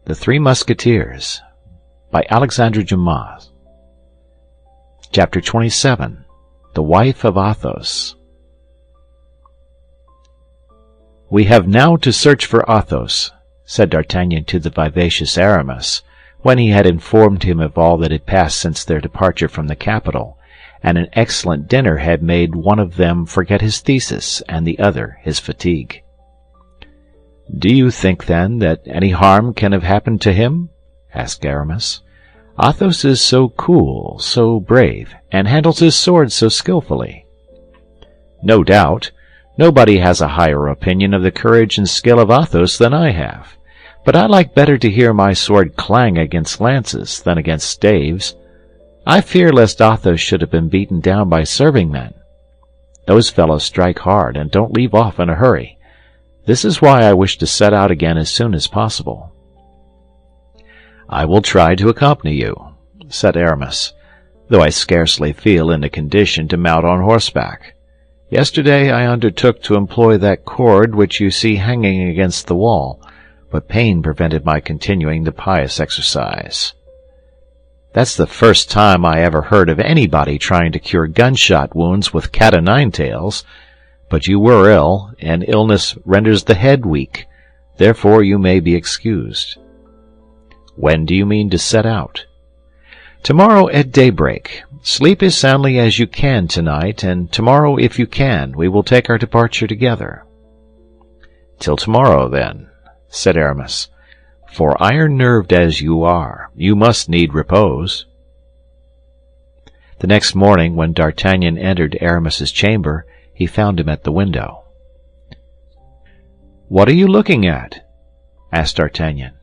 The Three Musketeers by Alexandre Dumas. Chapter 27. The Wife of Athos. "We have now to search for Athos," said D'Artagnan to the vivacious Aramis, when he had informed him of all that had passed since their departure from the capital, and an excellent dinner had made one of them forget his thesis and the other his fatigue. "Do you think, then, that any harm can have happened to him?" asked Aramis. "Athos is so cool, so brave, and handles his sword so skillfully." "No doubt. Nobody has a higher opinion of the courage and skill of Athos than I have. But I like better to hear my sword clang against lances than against staves. I fear lest Athos should have been beaten down by serving men. Those fellows strike hard and don't leave off in a hurry. This is why I wish to set out again as soon as possible." "I will try to accompany you," said Aramis, "though I scarcely feel in a condition to mount on horseback. Yesterday I undertook to employ that cord which you see hanging against the wall, but pain prevented my continuing the pious exercise." "That's the first time I ever heard of anybody trying to cure gunshot wounds with cat-o'-nine-tails. But you were ill, and illness renders the head weak. Therefore you may be excused." "When do you mean to set out?" "Tomorrow at daybreak. Sleep as soundly as you can tonight, and tomorrow, if you can, we will take our departure together." "Till tomorrow, then," said Aramis. "For iron-nerved as you are, you must need repose." The next morning, when D'Artagnan entered Aramis's chamber, he found him at the window. "What are you looking at?" asked D'Artagnan.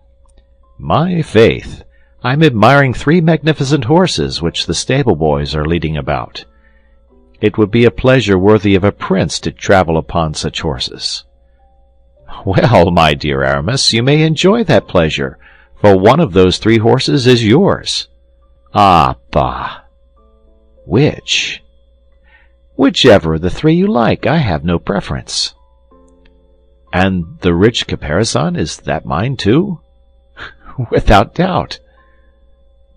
"My faith, I am admiring 3 magnificent horses which the stable-boys are leading about. It would be a pleasure worthy of a prince to travel upon such horses." "Well, my dear Aramis, you may enjoy that pleasure, for one of those 3 horses is yours." "Ah, bah!" "Which?" "Whichever of the 3 you like. I have no preference." "And the rich caparison, is that mine too?" "Without doubt."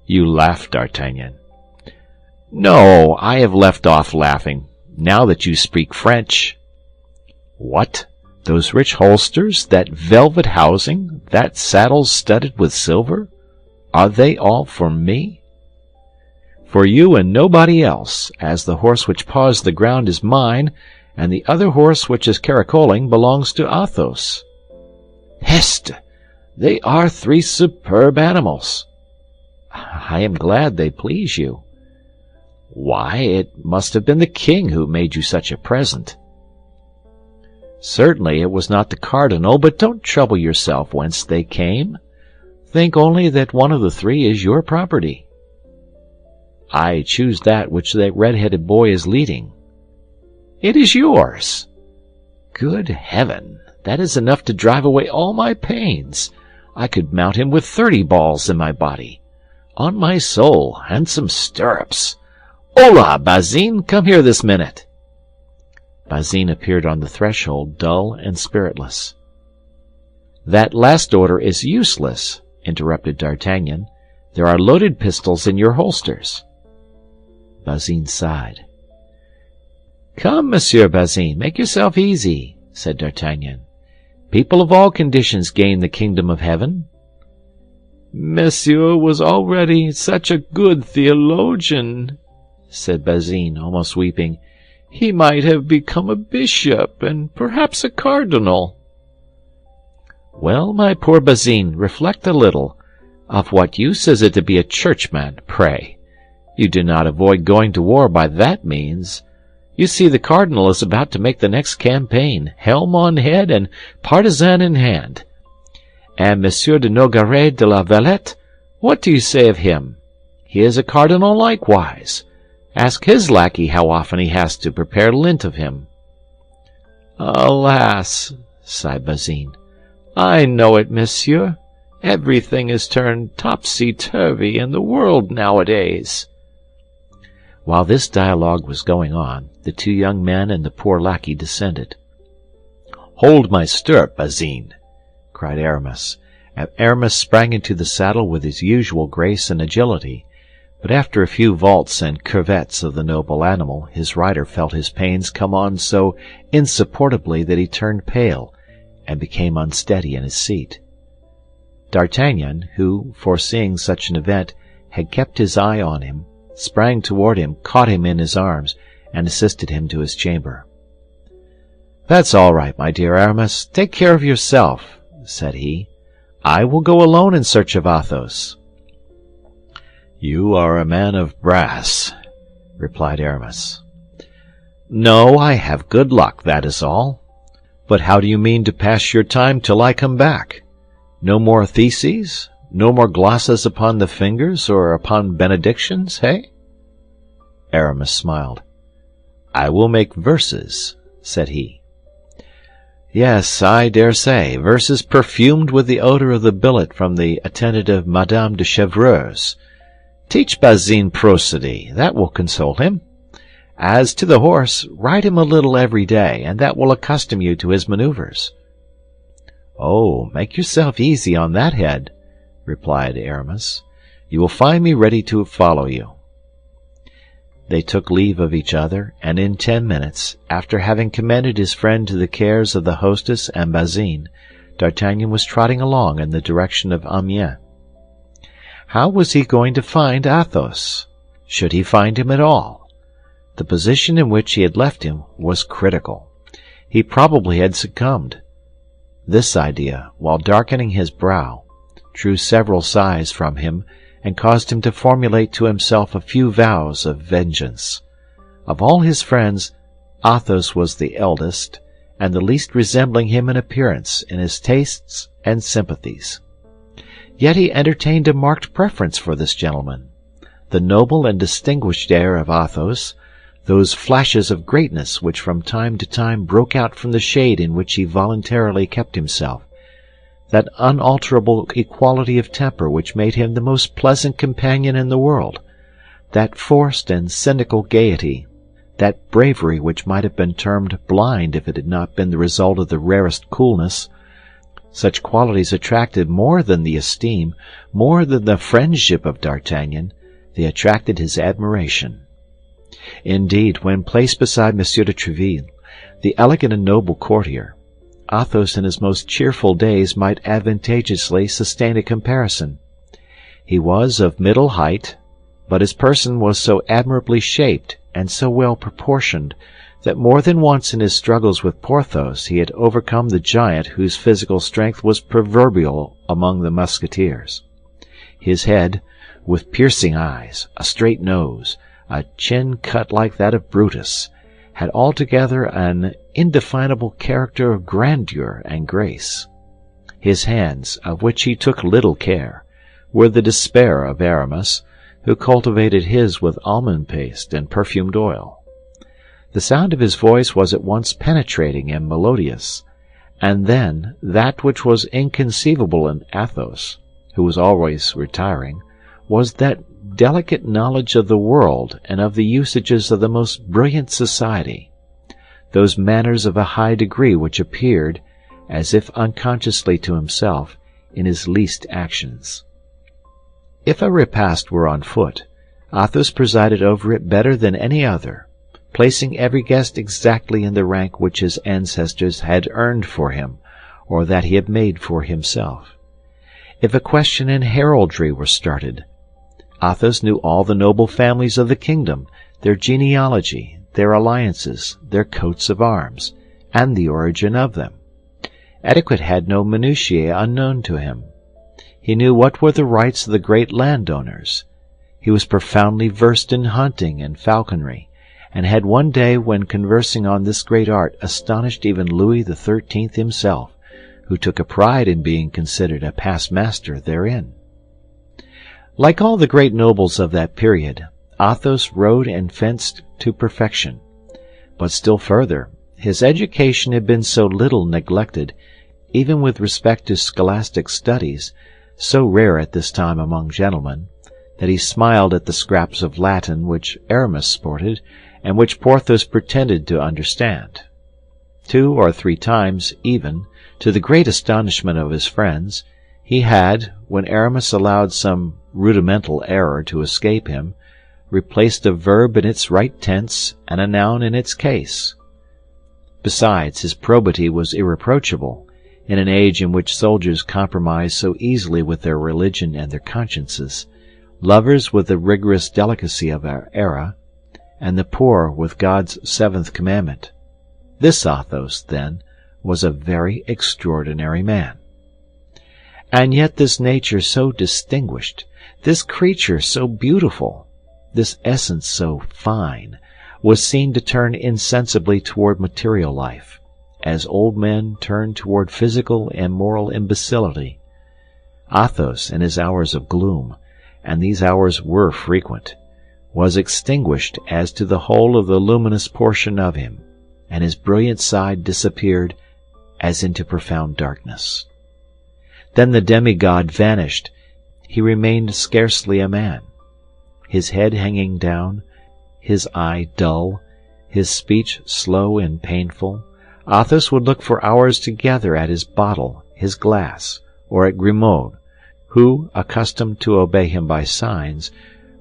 "You laugh, D'Artagnan." "No, I have left off laughing, now that you speak French." "What? Those rich holsters, that velvet housing, that saddle studded with silver, are they all for me?" "For you and nobody else, as the horse which paws the ground is mine, and the other horse which is caracoling belongs to Athos." "Peste! They are 3 superb animals." "I am glad they please you." "Why, it must have been the king who made you such a present." "Certainly it was not the cardinal, but don't trouble yourself whence they came. Think only that one of the 3 is your property." "I choose that which that red-headed boy is leading." "It is yours." "Good heaven, that is enough to drive away all my pains. I could mount him with 30 balls in my body. On my soul, and some stirrups. Hola, Bazin, come here this minute." Bazin appeared on the threshold, dull and spiritless. "That last order is useless," interrupted D'Artagnan. "There are loaded pistols in your holsters." Bazin sighed. "Come, Monsieur Bazin, make yourself easy," said D'Artagnan. "People of all conditions gain the kingdom of heaven." "Monsieur was already such a good theologian," said Bazin, almost weeping. "He might have become a bishop, and perhaps a cardinal." "Well, my poor Bazin, reflect a little. Of what use is it to be a churchman, pray? You do not avoid going to war by that means. You see, the cardinal is about to make the next campaign, helm on head and partisan in hand. And Monsieur de Nogaret de la Valette, what do you say of him? He is a cardinal likewise. Ask his lackey how often he has to prepare lint of him." "Alas," sighed Bazin, "I know it, monsieur. Everything is turned topsy-turvy in the world nowadays." While this dialogue was going on, the 2 young men and the poor lackey descended. "Hold my stirrup, Bazin!" cried Aramis. Aramis sprang into the saddle with his usual grace and agility, but after a few vaults and curvets of the noble animal, his rider felt his pains come on so insupportably that he turned pale, and became unsteady in his seat. D'Artagnan, who, foreseeing such an event, had kept his eye on him, sprang toward him, caught him in his arms, and assisted him to his chamber. "That's all right, my dear Aramis. Take care of yourself," said he. "I will go alone in search of Athos." "You are a man of brass," replied Aramis. "No, I have good luck, that is all. But how do you mean to pass your time till I come back? No more theses? No more glosses upon the fingers or upon benedictions, hey?" Aramis smiled. "I will make verses," said he. "Yes, I dare say, verses perfumed with the odor of the billet from the attendant of Madame de Chevreuse. Teach Bazin prosody, that will console him. As to the horse, ride him a little every day, and that will accustom you to his maneuvers." "Oh, make yourself easy on that head," replied Aramis. "You will find me ready to follow you." They took leave of each other, and in 10 minutes, after having commended his friend to the cares of the hostess and Bazin, D'Artagnan was trotting along in the direction of Amiens. How was he going to find Athos? Should he find him at all? The position in which he had left him was critical. He probably had succumbed. This idea, while darkening his brow, drew several sighs from him and caused him to formulate to himself a few vows of vengeance. Of all his friends, Athos was the eldest, and the least resembling him in appearance, in his tastes and sympathies. Yet he entertained a marked preference for this gentleman. The noble and distinguished air of Athos, those flashes of greatness which from time to time broke out from the shade in which he voluntarily kept himself, that unalterable equality of temper which made him the most pleasant companion in the world, that forced and cynical gaiety, that bravery which might have been termed blind if it had not been the result of the rarest coolness, such qualities attracted more than the esteem, more than the friendship of D'Artagnan, they attracted his admiration. Indeed, when placed beside M. de Tréville, the elegant and noble courtier, Athos in his most cheerful days might advantageously sustain a comparison. He was of middle height, but his person was so admirably shaped and so well proportioned that more than once in his struggles with Porthos he had overcome the giant whose physical strength was proverbial among the Musketeers. His head, with piercing eyes, a straight nose, a chin cut like that of Brutus, had altogether an indefinable character of grandeur and grace. His hands, of which he took little care, were the despair of Aramis, who cultivated his with almond paste and perfumed oil. The sound of his voice was at once penetrating and melodious, and then that which was inconceivable in Athos, who was always retiring, was that delicate knowledge of the world and of the usages of the most brilliant society, those manners of a high degree which appeared, as if unconsciously to himself, in his least actions. If a repast were on foot, Athos presided over it better than any other, placing every guest exactly in the rank which his ancestors had earned for him, or that he had made for himself. If a question in heraldry were started, Athos knew all the noble families of the kingdom, their genealogy, their alliances, their coats of arms, and the origin of them. Etiquette had no minutiae unknown to him. He knew what were the rights of the great landowners. He was profoundly versed in hunting and falconry, and had one day when conversing on this great art astonished even Louis XIII himself, who took a pride in being considered a past master therein. Like all the great nobles of that period, Athos rode and fenced to perfection. But still further, his education had been so little neglected, even with respect to scholastic studies, so rare at this time among gentlemen, that he smiled at the scraps of Latin which Aramis sported, and which Porthos pretended to understand. 2 or 3 times, even, to the great astonishment of his friends, he had, when Aramis allowed some rudimental error to escape him, replaced a verb in its right tense and a noun in its case. Besides, his probity was irreproachable, in an age in which soldiers compromise so easily with their religion and their consciences, lovers with the rigorous delicacy of our era, and the poor with God's seventh commandment. This Athos, then, was a very extraordinary man. And yet this nature so distinguished, this creature so beautiful, this essence so fine, was seen to turn insensibly toward material life, as old men turn toward physical and moral imbecility. Athos, in his hours of gloom, and these hours were frequent, was extinguished as to the whole of the luminous portion of him, and his brilliant side disappeared as into profound darkness. Then the demigod vanished. He remained scarcely a man. His head hanging down, his eye dull, his speech slow and painful, Athos would look for hours together at his bottle, his glass, or at Grimaud, who, accustomed to obey him by signs,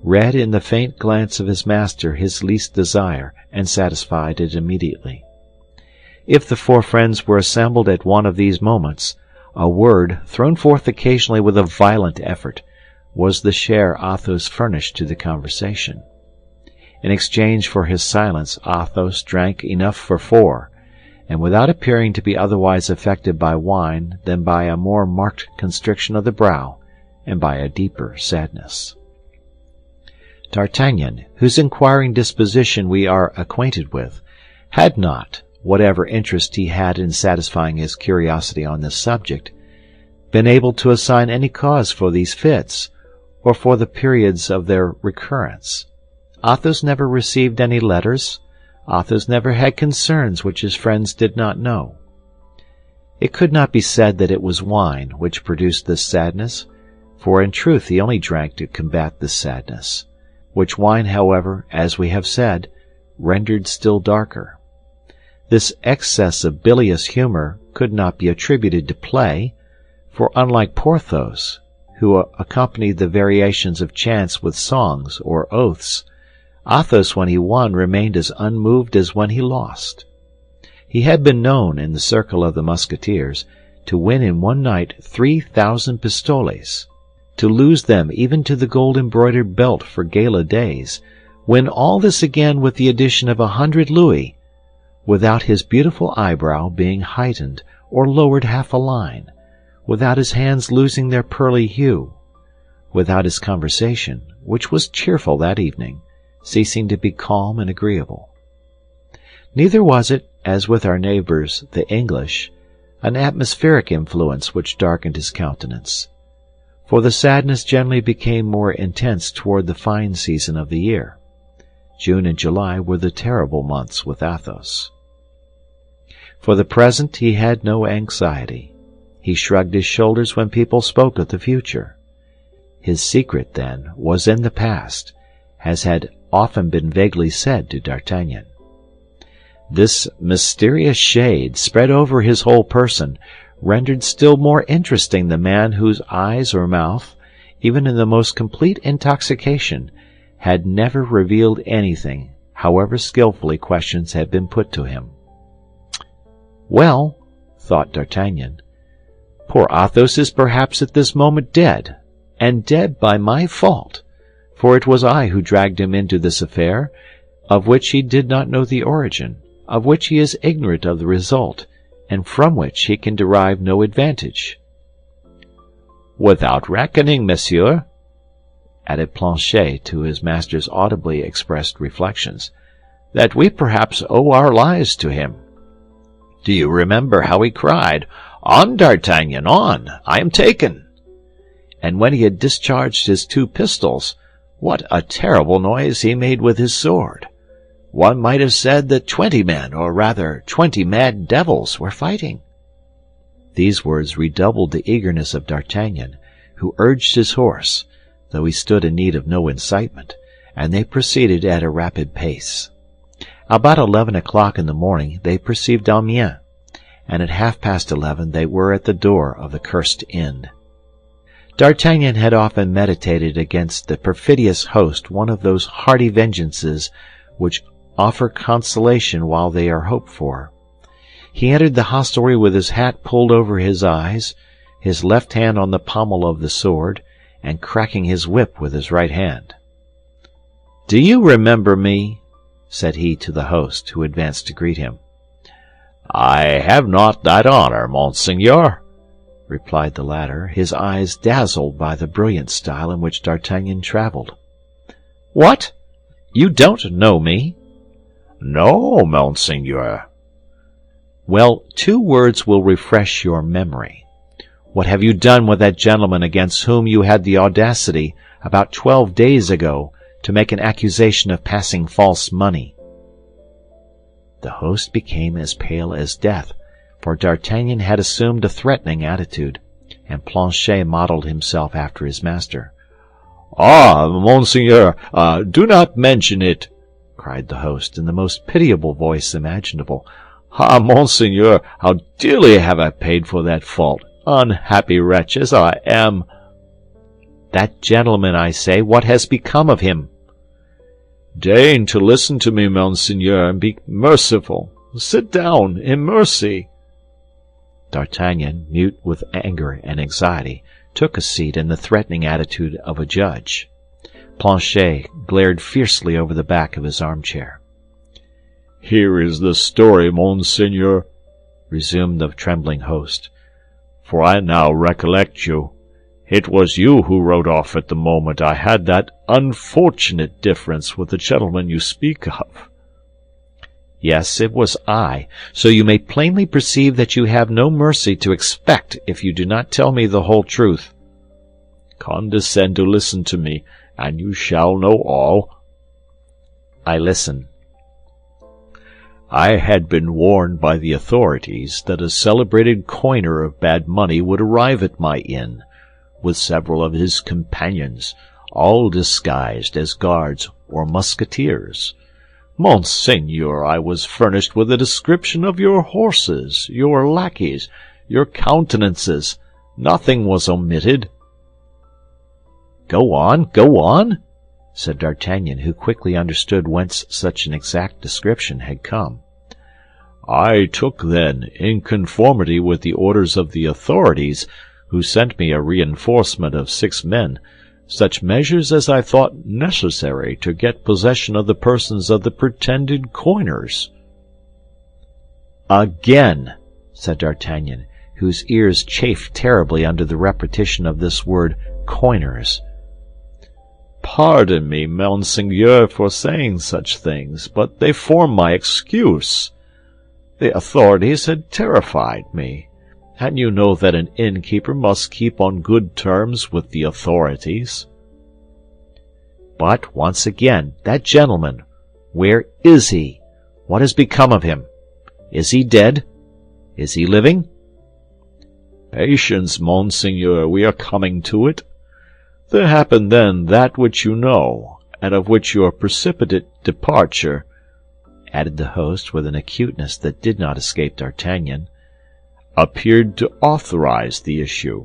read in the faint glance of his master his least desire, and satisfied it immediately. If the 4 friends were assembled at one of these moments, a word, thrown forth occasionally with a violent effort, was the share Athos furnished to the conversation. In exchange for his silence, Athos drank enough for 4, and without appearing to be otherwise affected by wine than by a more marked constriction of the brow and by a deeper sadness. D'Artagnan, whose inquiring disposition we are acquainted with, had not, whatever interest he had in satisfying his curiosity on this subject, been able to assign any cause for these fits, or for the periods of their recurrence. Athos never received any letters. Athos never had concerns which his friends did not know. It could not be said that it was wine which produced this sadness, for in truth he only drank to combat this sadness, which wine, however, as we have said, rendered still darker. This excess of bilious humor could not be attributed to play, for unlike Porthos, who accompanied the variations of chance with songs or oaths, Athos, when he won, remained as unmoved as when he lost. He had been known, in the circle of the Musketeers, to win in one night 3,000 pistoles, to lose them even to the gold-embroidered belt for gala days, win all this again with the addition of 100 louis, without his beautiful eyebrow being heightened or lowered half a line, without his hands losing their pearly hue, without his conversation, which was cheerful that evening, ceasing to be calm and agreeable. Neither was it, as with our neighbors the English, an atmospheric influence which darkened his countenance, for the sadness generally became more intense toward the fine season of the year. June and July were the terrible months with Athos. For the present he had no anxiety. He shrugged his shoulders when people spoke of the future. His secret, then, was in the past, as had often been vaguely said to D'Artagnan. This mysterious shade, spread over his whole person, rendered still more interesting the man whose eyes or mouth, even in the most complete intoxication, had never revealed anything, however skillfully questions had been put to him. Well, thought D'Artagnan, poor Athos is perhaps at this moment dead, and dead by my fault, for it was I who dragged him into this affair, of which he did not know the origin, of which he is ignorant of the result, and from which he can derive no advantage. Without reckoning, monsieur, added Planchet to his master's audibly expressed reflections, that we perhaps owe our lives to him. Do you remember how he cried, "On, D'Artagnan, on! I am taken!" And when he had discharged his 2 pistols, what a terrible noise he made with his sword! One might have said that 20 men, or rather 20 mad devils, were fighting. These words redoubled the eagerness of D'Artagnan, who urged his horse, though he stood in need of no incitement, and they proceeded at a rapid pace. About 11 o'clock in the morning they perceived Amiens, and at 11:30 they were at the door of the cursed inn. D'Artagnan had often meditated against the perfidious host one of those hearty vengeances which offer consolation while they are hoped for. He entered the hostelry with his hat pulled over his eyes, his left hand on the pommel of the sword, and cracking his whip with his right hand. "Do you remember me?" said he to the host, who advanced to greet him. "I have not that honor, Monseigneur," replied the latter, his eyes dazzled by the brilliant style in which D'Artagnan traveled. "What? You don't know me?" "No, Monseigneur." "Well, 2 words will refresh your memory. What have you done with that gentleman against whom you had the audacity, about 12 days ago, to make an accusation of passing false money?" The host became as pale as death, for D'Artagnan had assumed a threatening attitude, and Planchet modeled himself after his master. "Ah, Monseigneur, do not mention it," cried the host, in the most pitiable voice imaginable. "Ah, Monseigneur, how dearly have I paid for that fault, unhappy wretch as I am!" "That gentleman, I say, what has become of him?" "Deign to listen to me, Monseigneur, and be merciful. Sit down, in mercy." D'Artagnan, mute with anger and anxiety, took a seat in the threatening attitude of a judge. Planchet glared fiercely over the back of his armchair. "Here is the story, Monseigneur," resumed the trembling host, "for I now recollect you. It was you who rode off at the moment I had that unfortunate difference with the gentleman you speak of." "Yes, it was I, so you may plainly perceive that you have no mercy to expect if you do not tell me the whole truth." "Condescend to listen to me, and you shall know all." "I listen." "I had been warned by the authorities that a celebrated coiner of bad money would arrive at my inn, with several of his companions, all disguised as guards or musketeers. Monseigneur, I was furnished with a description of your horses, your lackeys, your countenances. Nothing was omitted." Go on," said D'Artagnan, who quickly understood whence such an exact description had come. "I took then, in conformity with the orders of the authorities, who sent me a reinforcement of 6 men, such measures as I thought necessary to get possession of the persons of the pretended coiners." "Again," said D'Artagnan, whose ears chafed terribly under the repetition of this word coiners. "Pardon me, Monseigneur, for saying such things, but they form my excuse. The authorities had terrified me, and you know that an innkeeper must keep on good terms with the authorities." "But, once again, that gentleman, where is he? What has become of him? Is he dead? Is he living?" "Patience, Monseigneur, we are coming to it. There happened then that which you know, and of which your precipitate departure," added the host with an acuteness that did not escape D'Artagnan, "appeared to authorize the issue.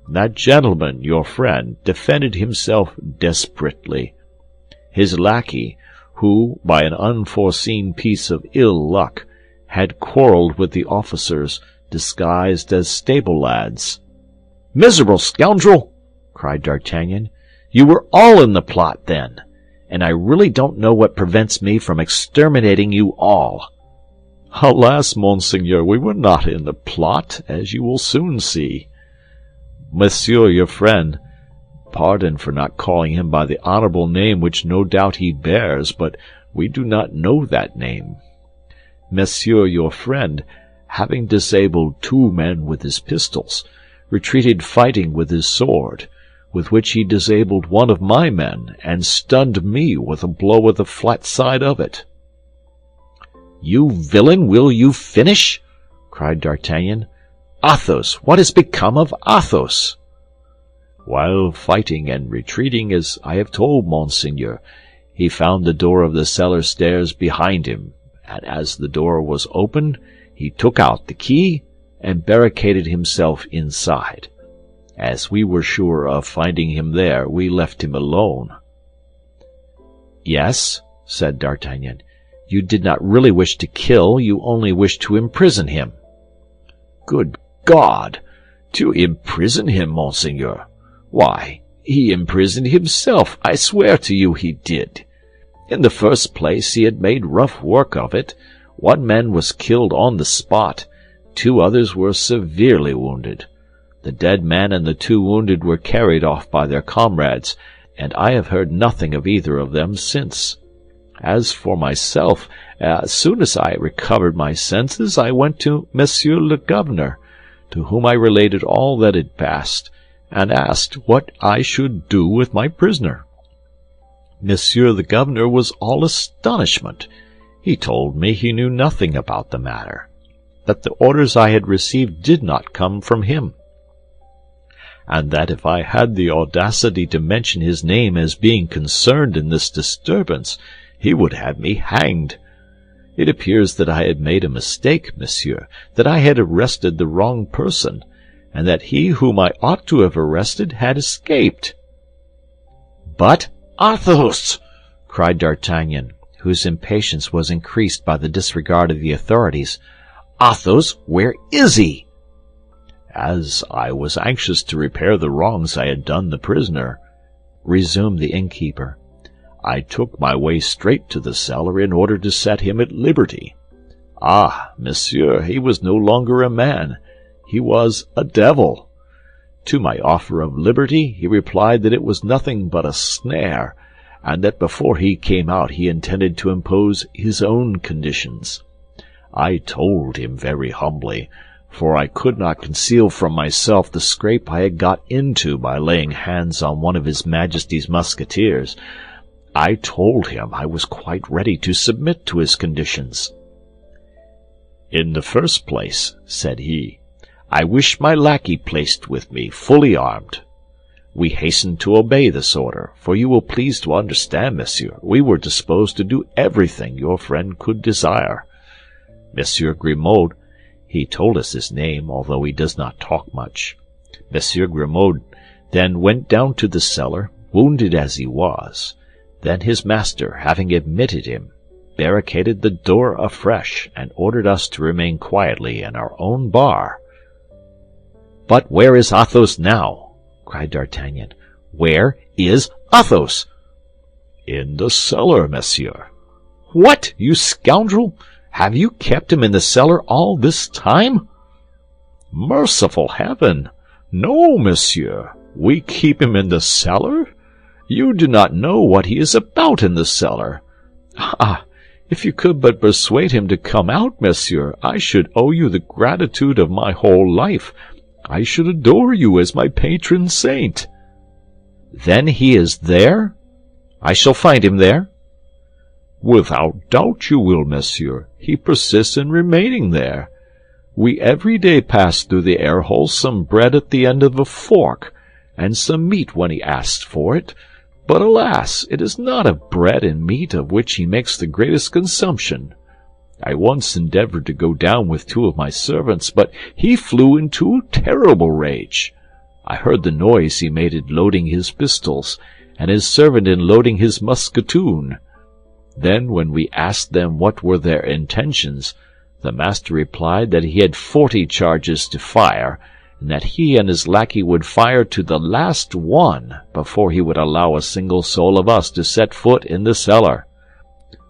That gentleman, your friend, defended himself desperately. His lackey, who, by an unforeseen piece of ill luck, had quarreled with the officers, disguised as stable lads." "Miserable scoundrel!" cried D'Artagnan. "You were all in the plot, then, and I really don't know what prevents me from exterminating you all." "Alas, Monseigneur, we were not in the plot, as you will soon see. Monsieur, your friend, pardon for not calling him by the honorable name which no doubt he bears, but we do not know that name. Monsieur, your friend, having disabled 2 men with his pistols, retreated fighting with his sword, with which he disabled one of my men, and stunned me with a blow with the flat side of it." "You villain, will you finish?" cried D'Artagnan. "Athos, what has become of Athos?" "While fighting and retreating, as I have told Monseigneur, He found the door of the cellar stairs behind him, and as the door was opened, he took out the key and barricaded himself inside. As we were sure of finding him there, we left him alone." "Yes," said D'Artagnan, "you did not really wish to kill, you only wished to imprison him." "Good God! To imprison him, monseigneur? Why, he imprisoned himself, I swear to you he did. In the first place, he had made rough work of it. One man was killed on the spot, 2 others were severely wounded. The dead man and the 2 wounded were carried off by their comrades, and I have heard nothing of either of them since. As for myself, as soon as I recovered my senses, I went to Monsieur le Governor, to whom I related all that had passed, and asked what I should do with my prisoner. Monsieur the Governor was all astonishment. He told me he knew nothing about the matter, that the orders I had received did not come from him, and that if I had the audacity to mention his name as being concerned in this disturbance, he would have me hanged. It appears that I had made a mistake, monsieur, that I had arrested the wrong person, and that he whom I ought to have arrested had escaped." "But Athos!" cried D'Artagnan, whose impatience was increased by the disregard of the authorities. "Athos, where is he?" "As I was anxious to repair the wrongs I had done the prisoner," resumed the innkeeper, "I took my way straight to the cellar in order to set him at liberty. Ah, monsieur, he was no longer a man, he was a devil. To my offer of liberty he replied that it was nothing but a snare, and that before he came out he intended to impose his own conditions. I told him very humbly, for I could not conceal from myself the scrape I had got into by laying hands on one of his Majesty's Musketeers. I told him I was quite ready to submit to his conditions. "In the first place," said he, "I wish my lackey placed with me, fully armed." We hastened to obey this order, for you will please to understand, monsieur, we were disposed to do everything your friend could desire. Monsieur Grimaud, he told us his name, although he does not talk much. Monsieur Grimaud then went down to the cellar, wounded as he was. Then his master, having admitted him, barricaded the door afresh, and ordered us to remain quietly in our own bar. "But where is Athos now?" cried D'Artagnan. "Where is Athos?" "In the cellar, monsieur." "What, you scoundrel! Have you kept him in the cellar all this time?" "Merciful heaven! No, monsieur. We keep him in the cellar? You do not know what he is about in the cellar. Ah, if you could but persuade him to come out, monsieur, I should owe you the gratitude of my whole life. I should adore you as my patron saint." "Then he is there? I shall find him there?" "Without doubt you will, monsieur. He persists in remaining there. We every day pass through the air-hole some bread at the end of a fork, and some meat when he asks for it. But alas, it is not of bread and meat of which he makes the greatest consumption. I once endeavored to go down with 2 of my servants, but he flew into a terrible rage. I heard the noise he made in loading his pistols, and his servant in loading his musketoon. Then, when we asked them what were their intentions, the master replied that he had 40 charges to fire, and that he and his lackey would fire to the last one before he would allow a single soul of us to set foot in the cellar.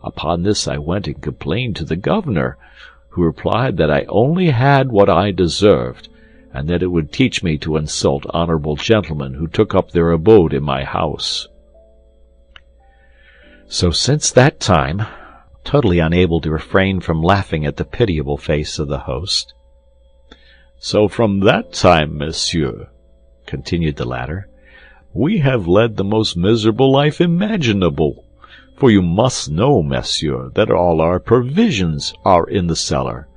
Upon this I went and complained to the governor, who replied that I only had what I deserved, and that it would teach me to insult honorable gentlemen who took up their abode in my house. So since that time, totally unable to refrain from laughing at the pitiable face of the host. So from that time, monsieur, continued the latter, we have led the most miserable life imaginable. For you must know, monsieur, that all our provisions are in the cellar.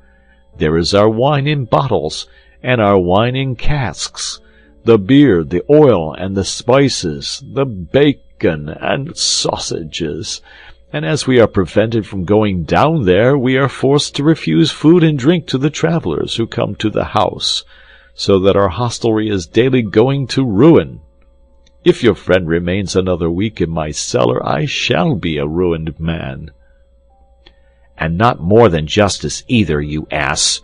There is our wine in bottles, and our wine in casks, the beer, the oil, and the spices, the bacon, bacon and sausages, and as we are prevented from going down there, we are forced to refuse food and drink to the travellers who come to the house, so that our hostelry is daily going to ruin. If your friend remains another week in my cellar, I shall be a ruined man." "And not more than justice either, you ass!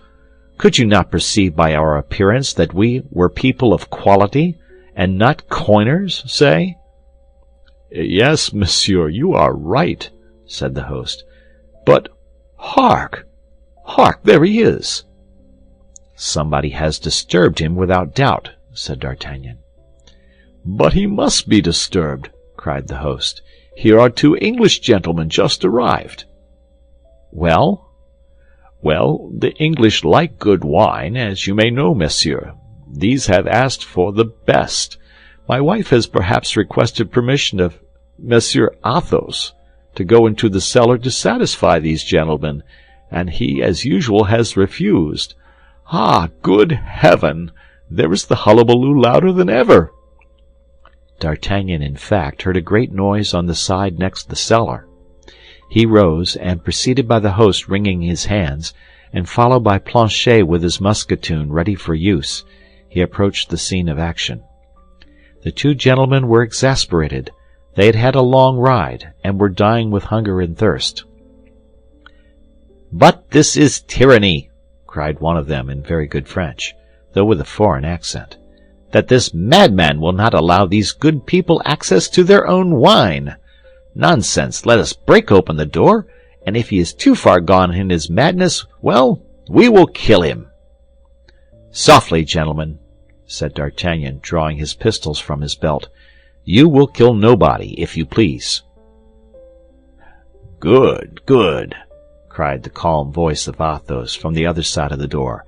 Could you not perceive by our appearance that we were people of quality, and not coiners, say?" "Yes, monsieur, you are right," said the host. "But hark! Hark, there he is!" "Somebody has disturbed him, without doubt," said D'Artagnan. "But he must be disturbed," cried the host. "Here are 2 English gentlemen just arrived." "Well?" "Well, the English like good wine, as you may know, monsieur. These have asked for the best. My wife has perhaps requested permission of Monsieur Athos to go into the cellar to satisfy these gentlemen, and he, as usual, has refused. Ah, good heaven! There is the hullabaloo louder than ever." D'Artagnan, in fact, heard a great noise on the side next the cellar. He rose, and preceded by the host wringing his hands, and followed by Planchet with his musketoon ready for use, he approached the scene of action. The 2 gentlemen were exasperated. They had had a long ride, and were dying with hunger and thirst. "But this is tyranny," cried one of them in very good French, though with a foreign accent, "that this madman will not allow these good people access to their own wine. Nonsense, let us break open the door, and if he is too far gone in his madness, well, we will kill him." "Softly, gentlemen," said D'Artagnan, drawing his pistols from his belt. "You will kill nobody, if you please." "Good, good," cried the calm voice of Athos from the other side of the door.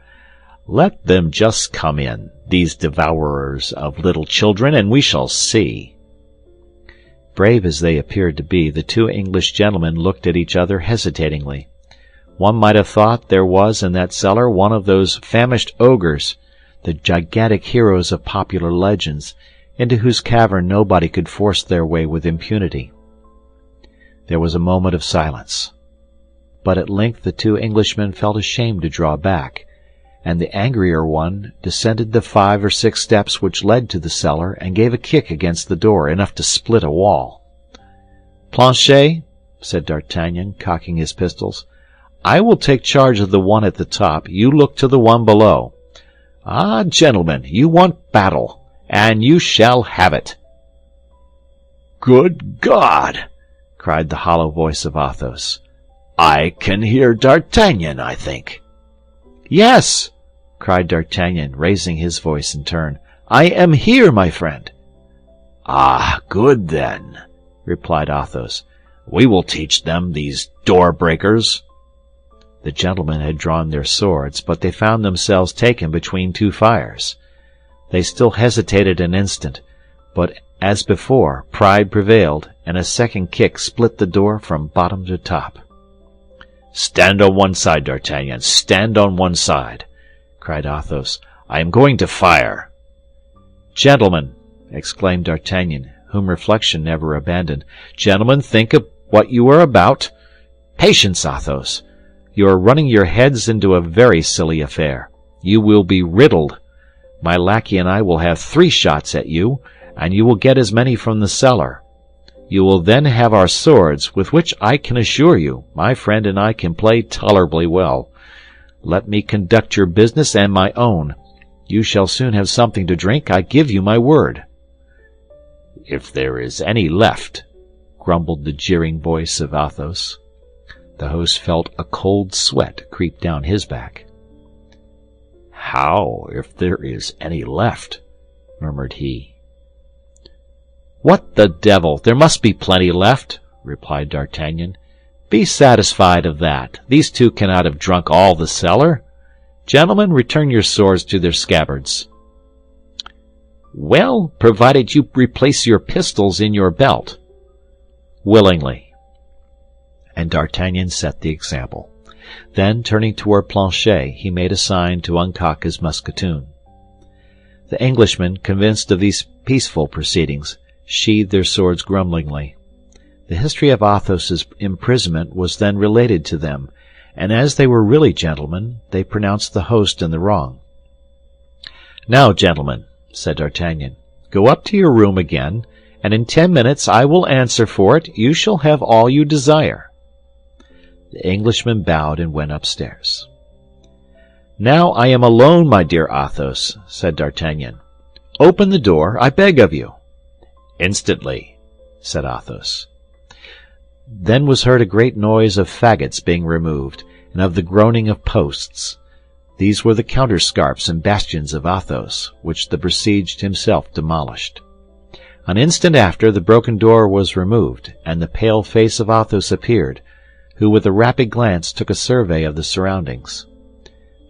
"Let them just come in, these devourers of little children, and we shall see." Brave as they appeared to be, the 2 English gentlemen looked at each other hesitatingly. One might have thought there was in that cellar one of those famished ogres, the gigantic heroes of popular legends, into whose cavern nobody could force their way with impunity. There was a moment of silence. But at length the 2 Englishmen felt ashamed to draw back, and the angrier one descended the 5 or 6 steps which led to the cellar and gave a kick against the door, enough to split a wall. "Planchet," said D'Artagnan, cocking his pistols, "I will take charge of the one at the top. You look to the one below. Ah, gentlemen, you want battle, and you shall have it." "Good God!" cried the hollow voice of Athos. "I can hear D'Artagnan, I think." "Yes," cried D'Artagnan, raising his voice in turn. "I am here, my friend." "Ah, good then," replied Athos. "We will teach them, these door-breakers." The gentlemen had drawn their swords, but they found themselves taken between 2 fires. They still hesitated an instant, but as before, pride prevailed, and a second kick split the door from bottom to top. "Stand on one side, D'Artagnan, stand on one side," cried Athos. "I am going to fire." "Gentlemen," exclaimed D'Artagnan, whom reflection never abandoned, "gentlemen, think of what you are about. Patience, Athos. You are running your heads into a very silly affair. You will be riddled. My lackey and I will have 3 shots at you, and you will get as many from the cellar. You will then have our swords, with which I can assure you, my friend and I can play tolerably well. Let me conduct your business and my own. You shall soon have something to drink, I give you my word." "If there is any left," grumbled the jeering voice of Athos. The host felt a cold sweat creep down his back. "How, if there is any left?" murmured he. "What the devil! There must be plenty left," replied D'Artagnan. "Be satisfied of that. These 2 cannot have drunk all the cellar. Gentlemen, return your swords to their scabbards." "Well, provided you replace your pistols in your belt." "Willingly." And D'Artagnan set the example. Then, turning toward Planchet, he made a sign to uncock his musketoon. The Englishman, convinced of these peaceful proceedings, sheathed their swords grumblingly. The history of Athos's imprisonment was then related to them, and as they were really gentlemen, they pronounced the host in the wrong. "Now, gentlemen," said D'Artagnan, "go up to your room again, and in 10 minutes, I will answer for it, you shall have all you desire." The Englishman bowed and went upstairs. "Now I am alone, my dear Athos," said D'Artagnan. "Open the door, I beg of you." "Instantly," said Athos. Then was heard a great noise of faggots being removed, and of the groaning of posts. These were the counterscarps and bastions of Athos, which the besieged himself demolished. An instant after, the broken door was removed, and the pale face of Athos appeared, who with a rapid glance took a survey of the surroundings.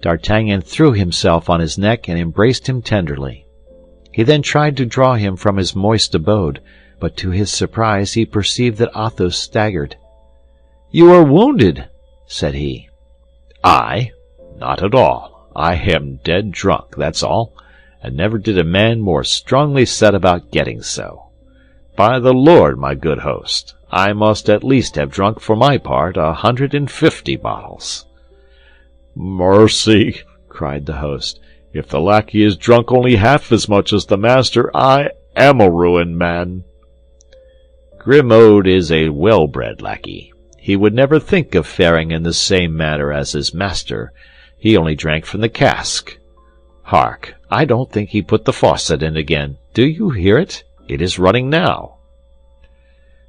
D'Artagnan threw himself on his neck and embraced him tenderly. He then tried to draw him from his moist abode, but to his surprise he perceived that Athos staggered. "You are wounded," said he. "I? Not at all. I am dead drunk, that's all, and never did a man more strongly set about getting so. By the Lord, my good host, I must at least have drunk for my part 150 bottles. "Mercy!" cried the host. "If the lackey is drunk only half as much as the master, I am a ruined man." "Grimaud is a well-bred lackey. He would never think of faring in the same manner as his master. He only drank from the cask. Hark, I don't think he put the faucet in again. Do you hear it? It is running now."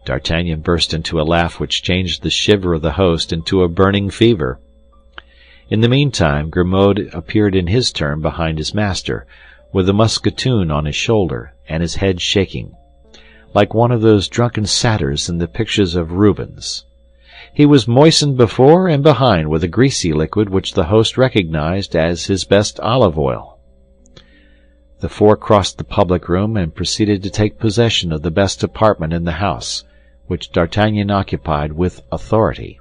D'Artagnan burst into a laugh which changed the shiver of the host into a burning fever. In the meantime, Grimaud appeared in his turn behind his master, with a musketoon on his shoulder, and his head shaking, like one of those drunken satyrs in the pictures of Rubens. He was moistened before and behind with a greasy liquid which the host recognized as his best olive oil. The four crossed the public room and proceeded to take possession of the best apartment in the house, which D'Artagnan occupied with authority.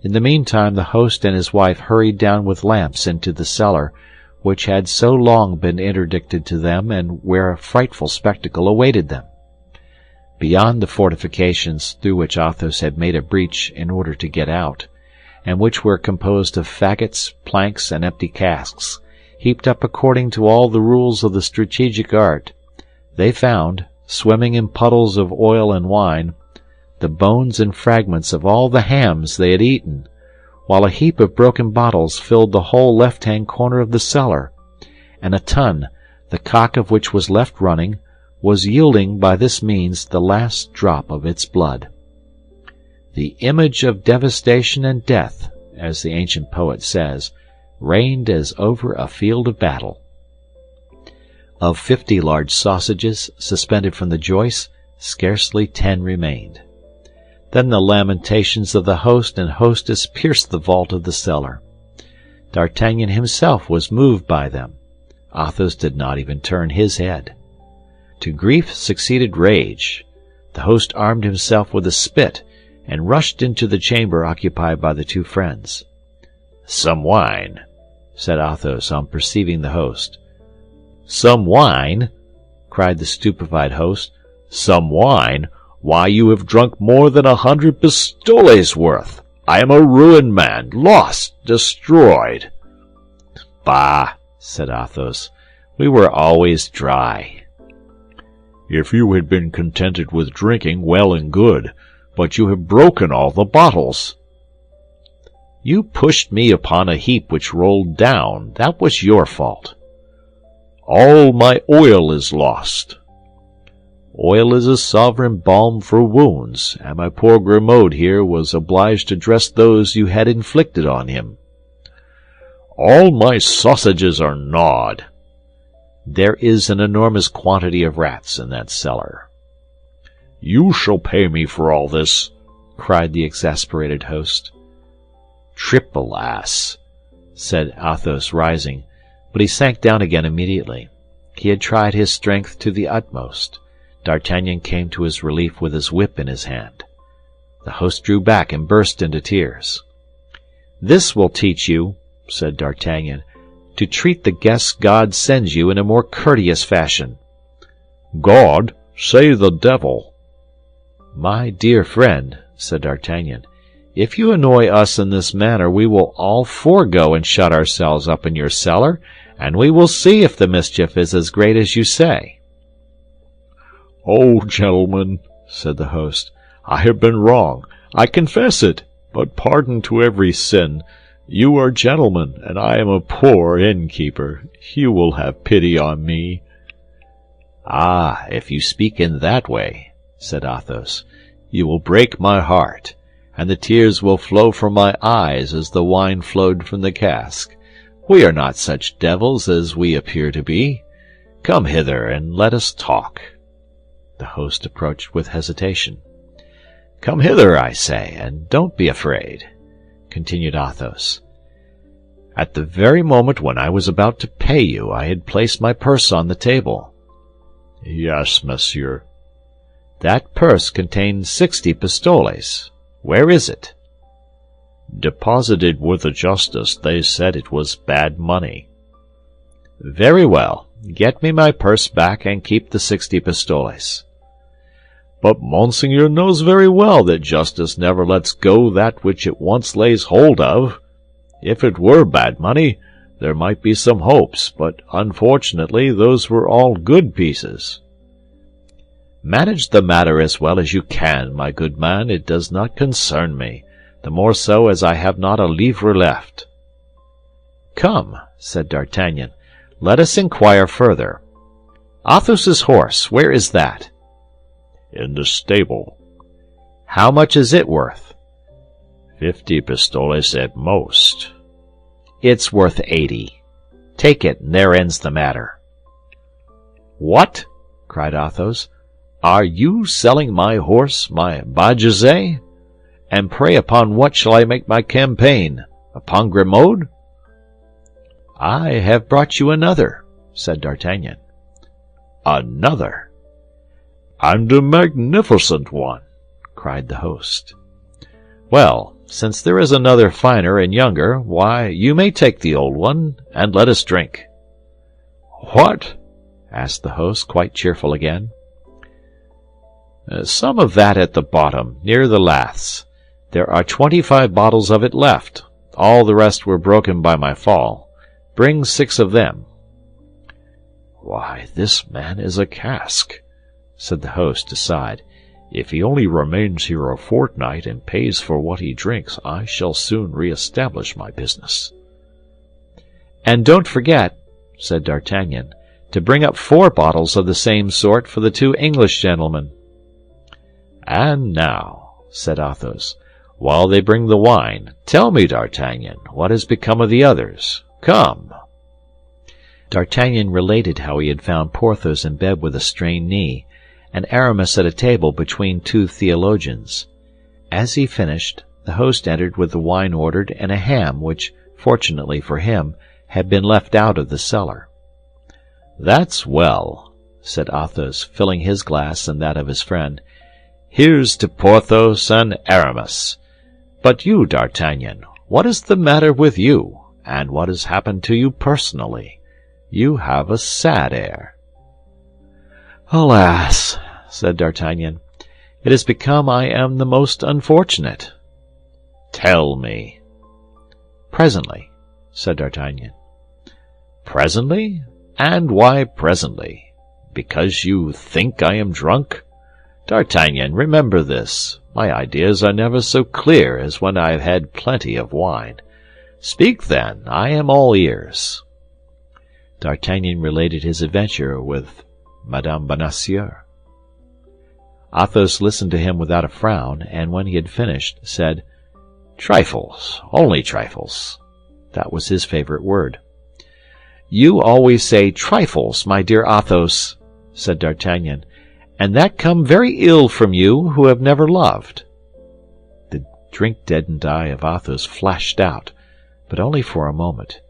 In the meantime, the host and his wife hurried down with lamps into the cellar, which had so long been interdicted to them, and where a frightful spectacle awaited them. Beyond the fortifications through which Athos had made a breach in order to get out, and which were composed of faggots, planks, and empty casks, heaped up according to all the rules of the strategic art, they found, swimming in puddles of oil and wine, the bones and fragments of all the hams they had eaten, while a heap of broken bottles filled the whole left-hand corner of the cellar, and a tun, the cock of which was left running, was yielding by this means the last drop of its blood. The image of devastation and death, as the ancient poet says, reigned as over a field of battle. Of 50 large sausages suspended from the joists, scarcely 10 remained. Then the lamentations of the host and hostess pierced the vault of the cellar. D'Artagnan himself was moved by them. Athos did not even turn his head. To grief succeeded rage. The host armed himself with a spit, and rushed into the chamber occupied by the two friends. "Some wine," said Athos on perceiving the host. "Some wine!" cried the stupefied host. "Some wine! Why, you have drunk more than 100 pistoles worth. I am a ruined man, lost, destroyed." "Bah!" said Athos. "We were always dry." "If you had been contented with drinking, well and good, but you have broken all the bottles." "You pushed me upon a heap which rolled down. That was your fault." "All my oil is lost." "Oil is a sovereign balm for wounds, and my poor Grimaud here was obliged to dress those you had inflicted on him." "All my sausages are gnawed." "There is an enormous quantity of rats in that cellar." "You shall pay me for all this," cried the exasperated host. "Triple ass," said Athos, rising, but he sank down again immediately. He had tried his strength to the utmost. D'Artagnan came to his relief with his whip in his hand. The host drew back and burst into tears. "This will teach you," said D'Artagnan, "to treat the guests God sends you in a more courteous fashion." "God!" Say the devil." "My dear friend," said D'Artagnan, "if you annoy us in this manner, we will all four go and shut ourselves up in your cellar, and we will see if the mischief is as great as you say." "Oh, gentlemen," said the host, "I have been wrong. I confess it, but pardon to every sin. You are gentlemen, and I am a poor innkeeper. You will have pity on me." "Ah, if you speak in that way," said Athos, "you will break my heart, and the tears will flow from my eyes as the wine flowed from the cask. We are not such devils as we appear to be. Come hither, and let us talk." The host approached with hesitation. "Come hither, I say, and don't be afraid," continued Athos. "At the very moment when I was about to pay you, I had placed my purse on the table." "Yes, monsieur." "That purse contained 60 pistoles. Where is it?" "Deposited with the justice. They said it was bad money." "Very well. Get me my purse back and keep the 60 pistoles." "But Monseigneur knows very well that justice never lets go that which it once lays hold of. If it were bad money, there might be some hopes, but unfortunately those were all good pieces." "Manage the matter as well as you can, my good man. It does not concern me, the more so as I have not a livre left." "Come," said D'Artagnan, "let us inquire further. Athos's horse, where is that?" "In the stable." "How much is it worth?" 50 pistoles at most." "It's worth 80. Take it, and there ends the matter." "What?" cried Athos. "Are you selling my horse, my Bajazet? And pray upon what shall I make my campaign? Upon Grimaud?" "I have brought you another," said D'Artagnan. "Another? And a magnificent one!" cried the host. "Well, since there is another finer and younger, why, you may take the old one, and let us drink." "What?" asked the host, quite cheerful again. "Some of that at the bottom, near the laths. There are 25 bottles of it left. All the rest were broken by my fall. Bring 6 of them." "Why, this man is a cask," said the host aside. "If he only remains here a fortnight and pays for what he drinks, I shall soon re-establish my business." "And don't forget," said D'Artagnan, "to bring up 4 bottles of the same sort for the 2 English gentlemen." "And now," said Athos, "while they bring the wine, tell me, D'Artagnan, what has become of the others? Come." D'Artagnan related how he had found Porthos in bed with a strained knee, and Aramis at a table between 2 theologians. As he finished, the host entered with the wine ordered and a ham which, fortunately for him, had been left out of the cellar. "That's well," said Athos, filling his glass and that of his friend. "Here's to Porthos and Aramis. But you, D'Artagnan, what is the matter with you, and what has happened to you personally? You have a sad air." "Alas," said D'Artagnan, "it has become I am the most unfortunate." "Tell me." "Presently," said D'Artagnan. "Presently? And why presently? Because you think I am drunk? D'Artagnan, remember this. My ideas are never so clear as when I have had plenty of wine. Speak then, I am all ears." D'Artagnan related his adventure with Madame Bonacieux. Athos listened to him without a frown, and when he had finished, said, "Trifles, only trifles." That was his favorite word. "You always say trifles, my dear Athos," said D'Artagnan, "and that come very ill from you, who have never loved." The drink-deadened eye of Athos flashed out, but only for a moment.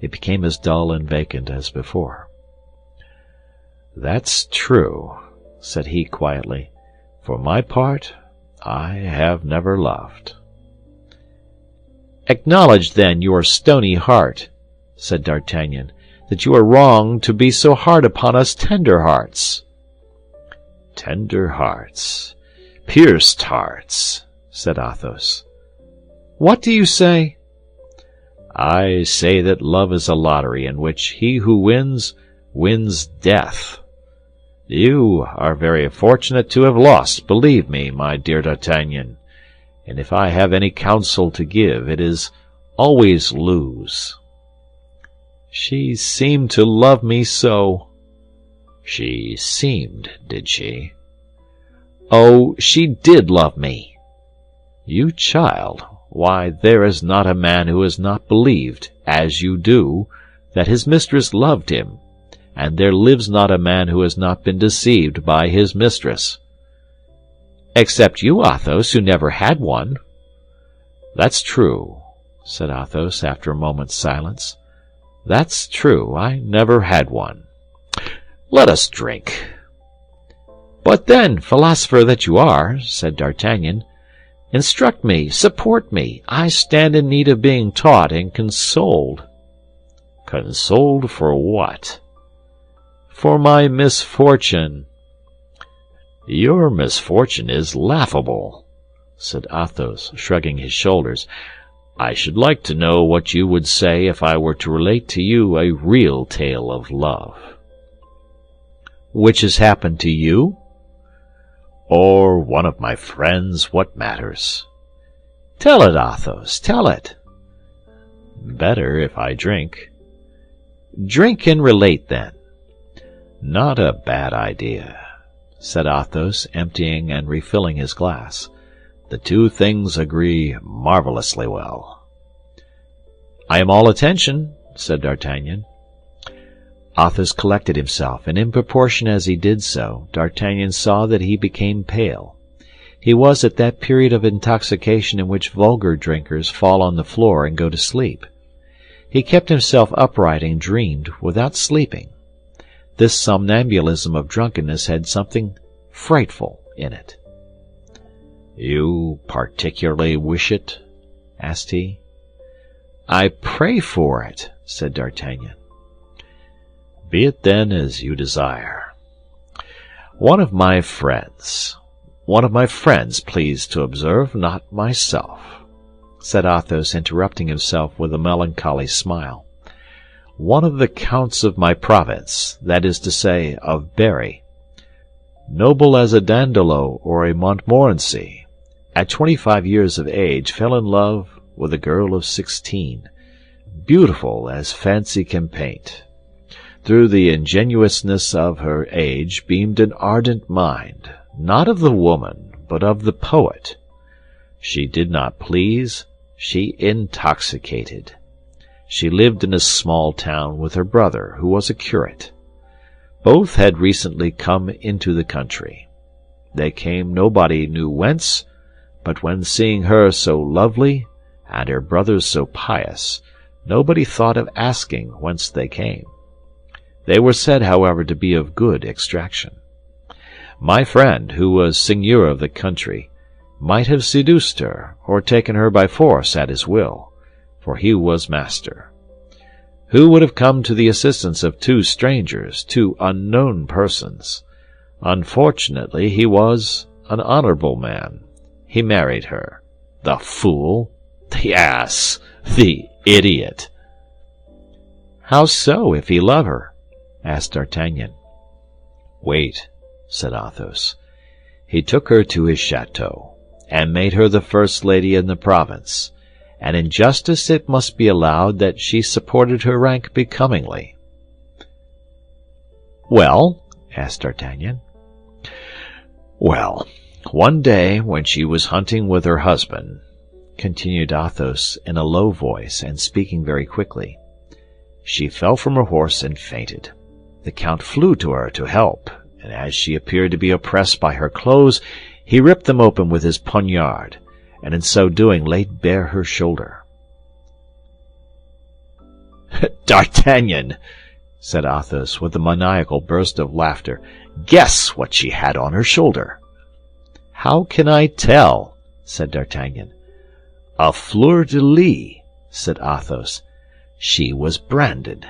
It became as dull and vacant as before. "That's true," said he quietly. "For my part, I have never loved." "Acknowledge, then, your stony heart," said D'Artagnan, "that you are wrong to be so hard upon us tender hearts." Tender hearts, pierced hearts, said Athos. What do you say? I say that love is a lottery in which he who wins, wins death. You are very fortunate to have lost, believe me, my dear D'Artagnan, and if I have any counsel to give, it is always lose. She seemed to love me so. She seemed, did she? Oh, she did love me. You child, why, there is not a man who has not believed, as you do, that his mistress loved him, and there lives not a man who has not been deceived by his mistress. Except you, Athos, who never had one. That's true, said Athos after a moment's silence. That's true, I never had one. Let us drink. But then, philosopher that you are, said D'Artagnan, instruct me, support me. I stand in need of being taught and consoled. Consoled for what? For my misfortune. Your misfortune is laughable, said Athos, shrugging his shoulders. I should like to know what you would say if I were to relate to you a real tale of love. Which has happened to you? Or one of my friends, what matters? Tell it, Athos, tell it. Better if I drink. Drink and relate, then. Not a bad idea, said Athos, emptying and refilling his glass. The two things agree marvelously well. I am all attention, said D'Artagnan. Athos collected himself, and in proportion as he did so, D'Artagnan saw that he became pale. He was at that period of intoxication in which vulgar drinkers fall on the floor and go to sleep. He kept himself upright and dreamed without sleeping. This somnambulism of drunkenness had something frightful in it. "You particularly wish it?" asked he. "I pray for it," said D'Artagnan. "Be it then as you desire. One of my friends, please to observe, not myself," said Athos, interrupting himself with a melancholy smile. "One of the counts of my province, that is to say, of Berry, noble as a Dandolo or a Montmorency, at 25 years of age fell in love with a girl of 16, beautiful as fancy can paint. Through the ingenuousness of her age beamed an ardent mind, not of the woman, but of the poet. She did not please, she intoxicated. She lived in a small town with her brother, who was a curate. Both had recently come into the country. They came nobody knew whence, but when seeing her so lovely, and her brother so pious, nobody thought of asking whence they came. They were said, however, to be of good extraction. My friend, who was seigneur of the country, might have seduced her, or taken her by force at his will, for he was master. Who would have come to the assistance of two strangers, two unknown persons? Unfortunately, he was an honorable man. He married her. The fool! The ass! The idiot!" "How so, if he love her?" asked D'Artagnan. "Wait," said Athos. "He took her to his chateau, and made her the first lady in the province, and in justice it must be allowed that she supported her rank becomingly." "Well?" asked D'Artagnan. "Well, one day when she was hunting with her husband," continued Athos in a low voice and speaking very quickly, "she fell from her horse and fainted. The Count flew to her to help, and as she appeared to be oppressed by her clothes, he ripped them open with his poniard, and in so doing laid bare her shoulder." "D'Artagnan," said Athos, with a maniacal burst of laughter, "guess what she had on her shoulder." "How can I tell?" said D'Artagnan. "A fleur-de-lis," said Athos. "She was branded."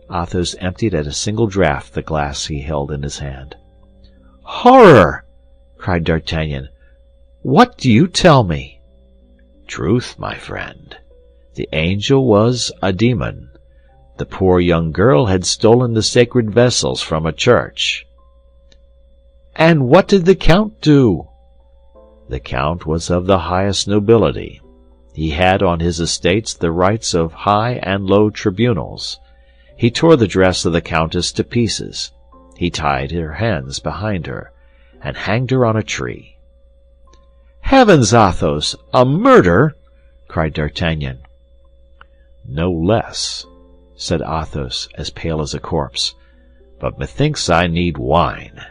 Athos emptied at a single draught the glass he held in his hand. Horror! cried D'Artagnan. What do you tell me? Truth, my friend. The angel was a demon. The poor young girl had stolen the sacred vessels from a church. And what did the Count do? The Count was of the highest nobility. He had on his estates the rights of high and low tribunals. He tore the dress of the Countess to pieces. He tied her hands behind her, and hanged her on a tree. Heavens, Athos! A murder! cried D'Artagnan. No less, said Athos, as pale as a corpse. But methinks I need wine.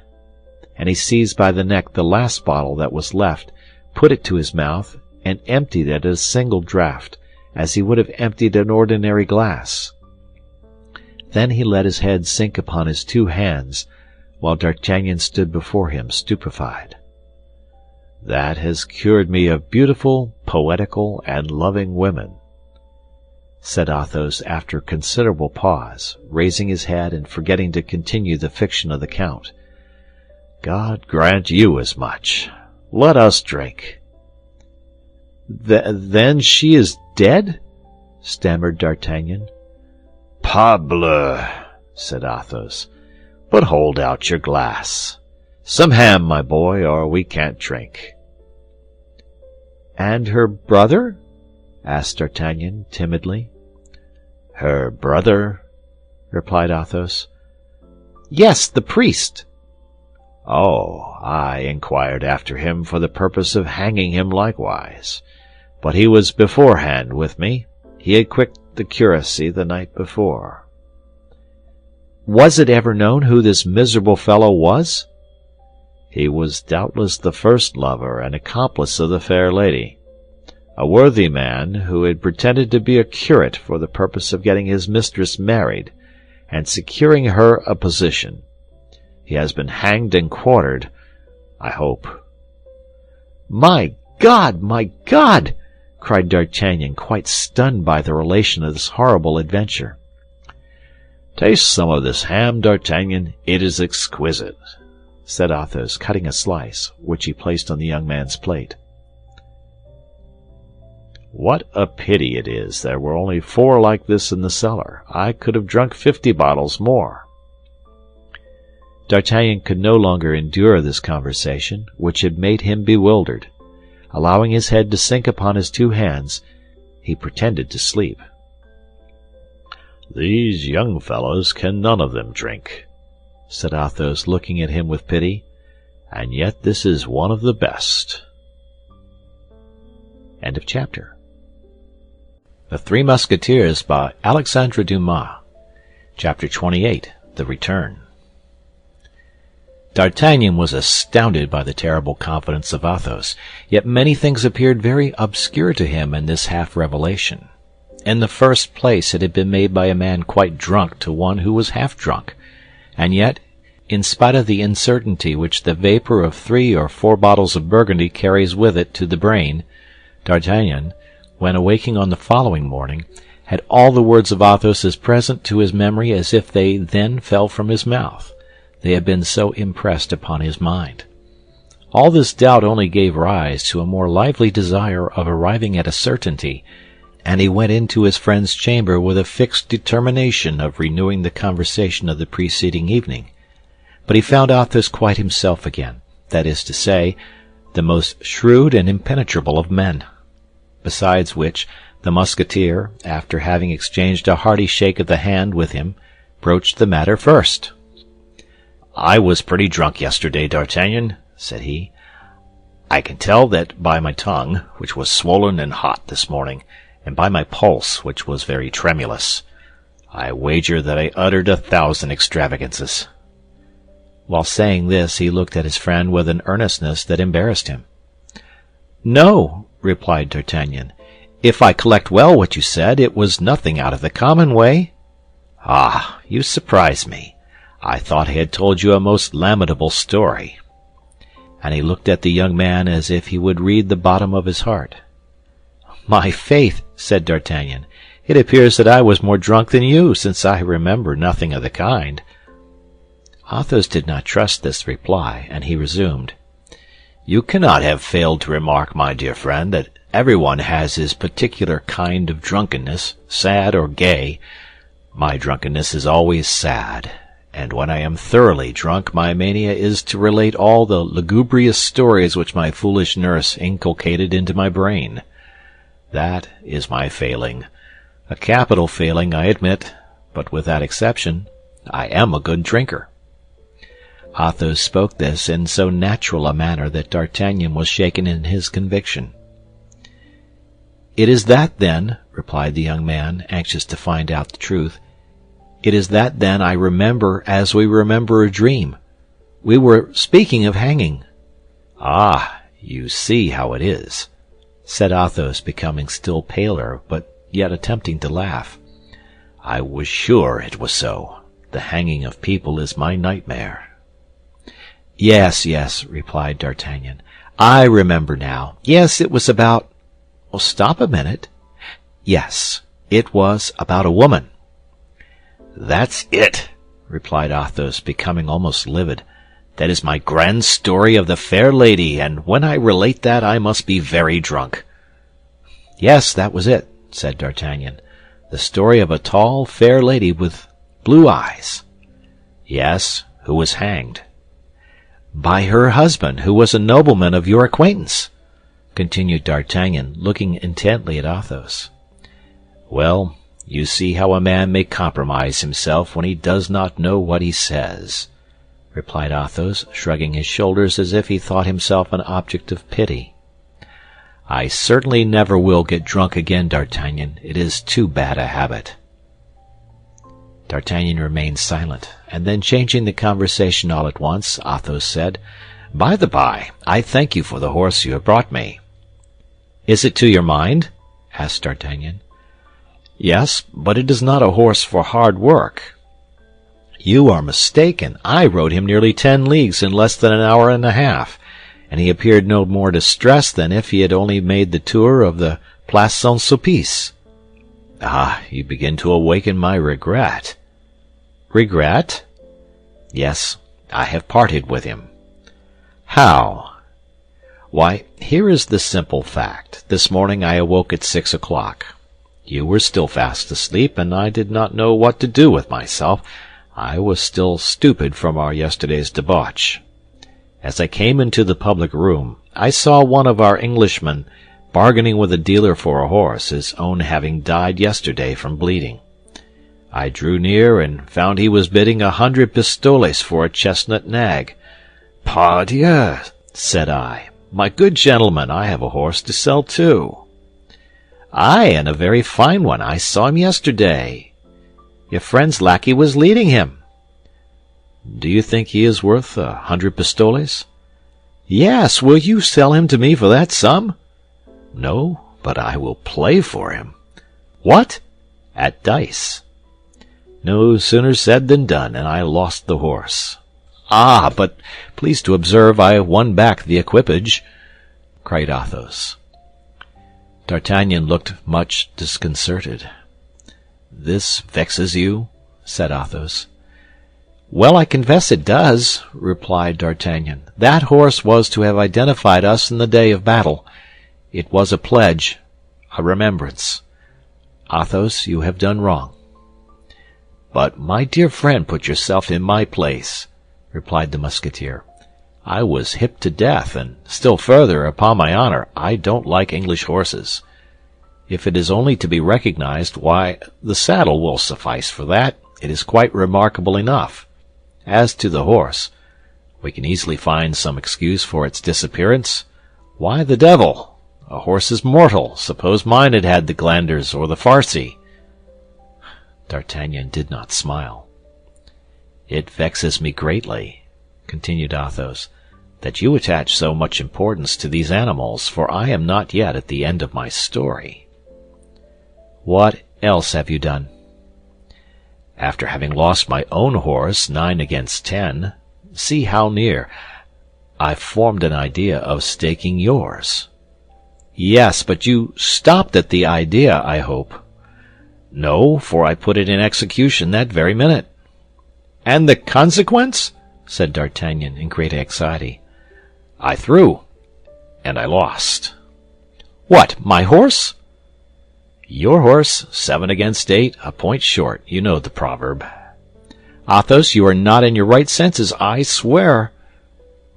And he seized by the neck the last bottle that was left, put it to his mouth, and emptied it at a single draught, as he would have emptied an ordinary glass. Then he let his head sink upon his two hands, while D'Artagnan stood before him stupefied. That has cured me of beautiful, poetical, and loving women, said Athos after a considerable pause, raising his head and forgetting to continue the fiction of the Count. God grant you as much. Let us drink. Then she is dead? stammered D'Artagnan. Parbleu, said Athos. But hold out your glass. Some ham, my boy, or we can't drink. And her brother? asked D'Artagnan timidly. Her brother? replied Athos. Yes, the priest. Oh, I inquired after him for the purpose of hanging him likewise. But he was beforehand with me. He had quit the curacy the night before. Was it ever known who this miserable fellow was? He was doubtless the first lover and accomplice of the fair lady. A worthy man who had pretended to be a curate for the purpose of getting his mistress married, and securing her a position. He has been hanged and quartered, I hope. My God! My God! cried D'Artagnan, quite stunned by the relation of this horrible adventure. Taste some of this ham, D'Artagnan. It is exquisite, said Athos, cutting a slice, which he placed on the young man's plate. What a pity it is there were only 4 like this in the cellar. I could have drunk 50 bottles more. D'Artagnan could no longer endure this conversation, which had made him bewildered. Allowing his head to sink upon his two hands, he pretended to sleep. These young fellows can none of them drink, said Athos, looking at him with pity, and yet this is one of the best. End of chapter. The Three Musketeers by Alexandre Dumas. Chapter 28. The Return. D'Artagnan was astounded by the terrible confidence of Athos, yet many things appeared very obscure to him in this half-revelation. In the first place, it had been made by a man quite drunk to one who was half drunk, and yet, in spite of the uncertainty which the vapor of 3 or 4 bottles of Burgundy carries with it to the brain, D'Artagnan, when awaking on the following morning, had all the words of Athos as present to his memory as if they then fell from his mouth. They had been so impressed upon his mind. All this doubt only gave rise to a more lively desire of arriving at a certainty, and he went into his friend's chamber with a fixed determination of renewing the conversation of the preceding evening. But he found Athos quite himself again, that is to say, the most shrewd and impenetrable of men. Besides which, the Musketeer, after having exchanged a hearty shake of the hand with him, broached the matter first. I was pretty drunk yesterday, D'Artagnan, said he. I can tell that by my tongue, which was swollen and hot this morning, and by my pulse, which was very tremulous. I wager that I uttered 1,000 extravagances. While saying this, he looked at his friend with an earnestness that embarrassed him. No, replied D'Artagnan. If I collect well what you said, it was nothing out of the common way. Ah, you surprise me. I thought I had told you a most lamentable story. And he looked at the young man as if he would read the bottom of his heart. My faith, said D'Artagnan, it appears that I was more drunk than you, since I remember nothing of the kind. Athos did not trust this reply, and he resumed. You cannot have failed to remark, my dear friend, that everyone has his particular kind of drunkenness, sad or gay. My drunkenness is always sad, and when I am thoroughly drunk, my mania is to relate all the lugubrious stories which my foolish nurse inculcated into my brain. That is my failing. A capital failing, I admit, but with that exception, I am a good drinker. Athos spoke this in so natural a manner that D'Artagnan was shaken in his conviction. "It is that, then," replied the young man, anxious to find out the truth. "It is that, then, I remember as we remember a dream. We were speaking of hanging." "Ah, you see how it is," said Athos, becoming still paler, but yet attempting to laugh. "I was sure it was so. The hanging of people is my nightmare." Yes, yes, replied D'Artagnan. I remember now. Yes, it was about... Oh, stop a minute. Yes, it was about a woman. That's it, replied Athos, becoming almost livid. That is my grand story of the fair lady, and when I relate that I must be very drunk. Yes, that was it, said D'Artagnan. The story of a tall, fair lady with blue eyes. Yes, who was hanged. By her husband, who was a nobleman of your acquaintance, continued D'Artagnan, looking intently at Athos. Well, you see how a man may compromise himself when he does not know what he says, replied Athos, shrugging his shoulders as if he thought himself an object of pity. I certainly never will get drunk again, D'Artagnan. It is too bad a habit. D'Artagnan remained silent, and then changing the conversation all at once, Athos said, By the by, I thank you for the horse you have brought me. Is it to your mind? Asked D'Artagnan. Yes, but it is not a horse for hard work. You are mistaken. I rode him nearly 10 leagues in less than an hour and a half, and he appeared no more distressed than if he had only made the tour of the Place Saint-Sulpice. Ah, you begin to awaken my regret. Regret? Yes, I have parted with him. How? Why, here is the simple fact. This morning I awoke at 6 o'clock. You were still fast asleep, and I did not know what to do with myself. I was still stupid from our yesterday's debauch. As I came into the public room, I saw one of our Englishmen bargaining with a dealer for a horse, his own having died yesterday from bleeding. I drew near and found he was bidding 100 pistoles for a chestnut nag. Pardieu, said I, my good gentleman, I have a horse to sell too. Aye, and a very fine one. I saw him yesterday. Your friend's lackey was leading him. Do you think he is worth 100 pistoles? Yes, will you sell him to me for that sum? No, but I will play for him. What? At dice. No sooner said than done, and I lost the horse. Ah, but please to observe I won back the equipage, cried Athos. D'Artagnan looked much disconcerted. This vexes you? Said Athos. Well, I confess it does, replied D'Artagnan. That horse was to have identified us in the day of battle. It was a pledge, a remembrance. Athos, you have done wrong. But, my dear friend, put yourself in my place, replied the Musketeer. I was hipped to death, and still further, upon my honor, I don't like English horses. If it is only to be recognized, why, the saddle will suffice for that. It is quite remarkable enough. As to the horse, we can easily find some excuse for its disappearance. Why the devil? A horse is mortal. Suppose mine had had the glanders or the farcy. D'Artagnan did not smile. It vexes me greatly, continued Athos, that you attach so much importance to these animals, for I am not yet at the end of my story. What else have you done? After having lost my own horse 9 against 10, see how near, I formed an idea of staking yours. Yes, but you stopped at the idea, I hope. No, for I put it in execution that very minute. "And the consequence?" said D'Artagnan, in great anxiety. "I threw, and I lost." "What, my horse?" "Your horse, 7 against 8, a point short. You know the proverb." "Athos, you are not in your right senses, I swear."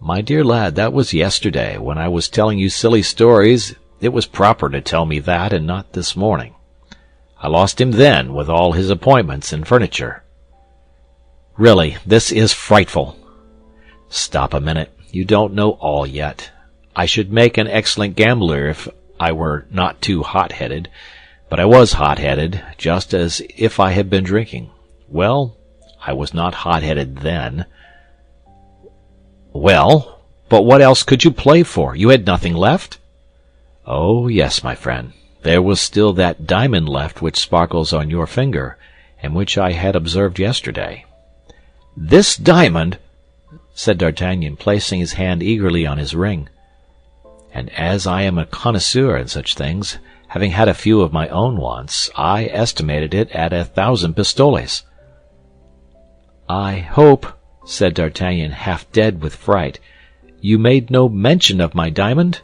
"My dear lad, that was yesterday, when I was telling you silly stories. It was proper to tell me that, and not this morning. I lost him then, with all his appointments and furniture." "Really, this is frightful." "Stop a minute. You don't know all yet. I should make an excellent gambler if I were not too hot-headed, but I was hot-headed, just as if I had been drinking. Well, I was not hot-headed then." "Well, but what else could you play for? You had nothing left?" "Oh, yes, my friend. There was still that diamond left which sparkles on your finger, and which I had observed yesterday." "This diamond?" said D'Artagnan, placing his hand eagerly on his ring. "And as I am a connoisseur in such things, having had a few of my own once, I estimated it at 1,000 pistoles." "I hope," said D'Artagnan, half dead with fright, "you made no mention of my diamond?"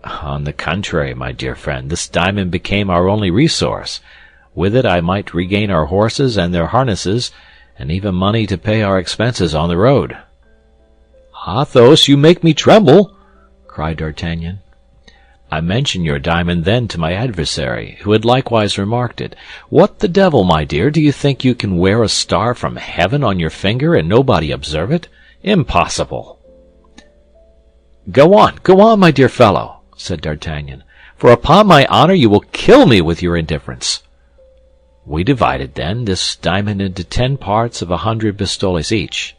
"On the contrary, my dear friend, this diamond became our only resource. With it I might regain our horses and their harnesses, and even money to pay our expenses on the road." "Athos, you make me tremble!" cried D'Artagnan. "I mentioned your diamond then to my adversary, who had likewise remarked it. What the devil, my dear, do you think you can wear a star from heaven on your finger and nobody observe it? Impossible!" Go on, my dear fellow," said D'Artagnan, "for upon my honor you will kill me with your indifference." "We divided, then, this diamond into 10 parts of 100 pistoles each."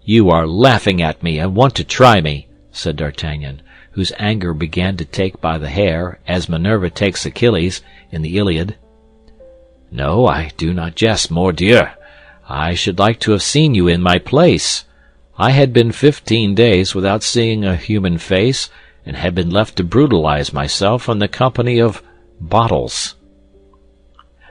"You are laughing at me and want to try me," said D'Artagnan, whose anger began to take by the hair, as Minerva takes Achilles in the Iliad. "No, I do not jest, mordieu. I should like to have seen you in my place. I had been 15 days without seeing a human face, and had been left to brutalize myself in the company of bottles."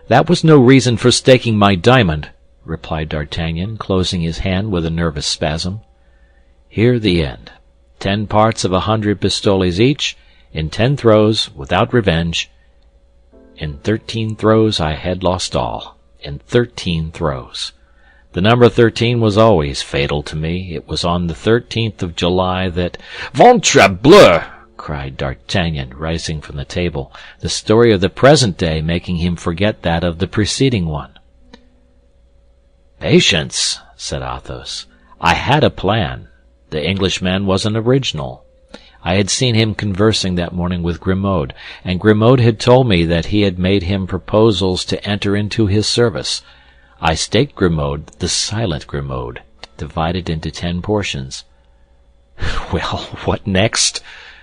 "That was no reason for staking my diamond," replied D'Artagnan, closing his hand with a nervous spasm. "Hear the end. 10 parts of 100 pistoles each, in 10 throws, without revenge. In 13 throws I had lost all. In 13 throws. The number 13 was always fatal to me. It was on the 13th of July that—" "Ventre bleu!" cried D'Artagnan, rising from the table, the story of the present day making him forget that of the preceding one. "Patience," said Athos. "I had a plan. The Englishman was an original. I had seen him conversing that morning with Grimaud, and Grimaud had told me that he had made him proposals to enter into his service. I staked Grimaud, the silent Grimaud, divided into 10 portions." "Well, what next?"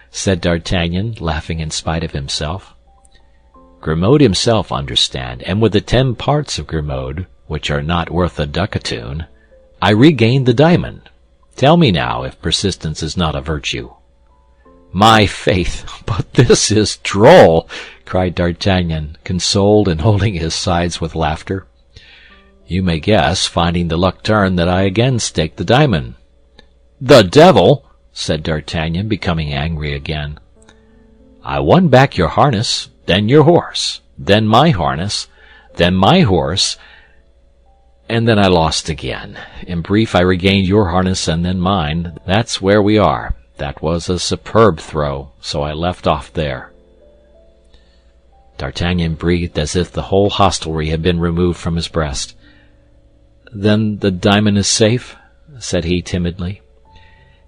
said D'Artagnan, laughing in spite of himself. "Grimaud himself, understand, and with the 10 parts of Grimaud, which are not worth a ducatoon, I regained the diamond. Tell me now if persistence is not a virtue." "My faith, but this is droll!" cried D'Artagnan, consoled and holding his sides with laughter. "You may guess, finding the luck turn, that I again staked the diamond." "The devil!" said D'Artagnan, becoming angry again. "I won back your harness, then your horse, then my harness, then my horse, and then I lost again. In brief, I regained your harness and then mine. That's where we are. That was a superb throw, so I left off there." D'Artagnan breathed as if the whole hostelry had been removed from his breast. "Then the diamond is safe?" said he timidly.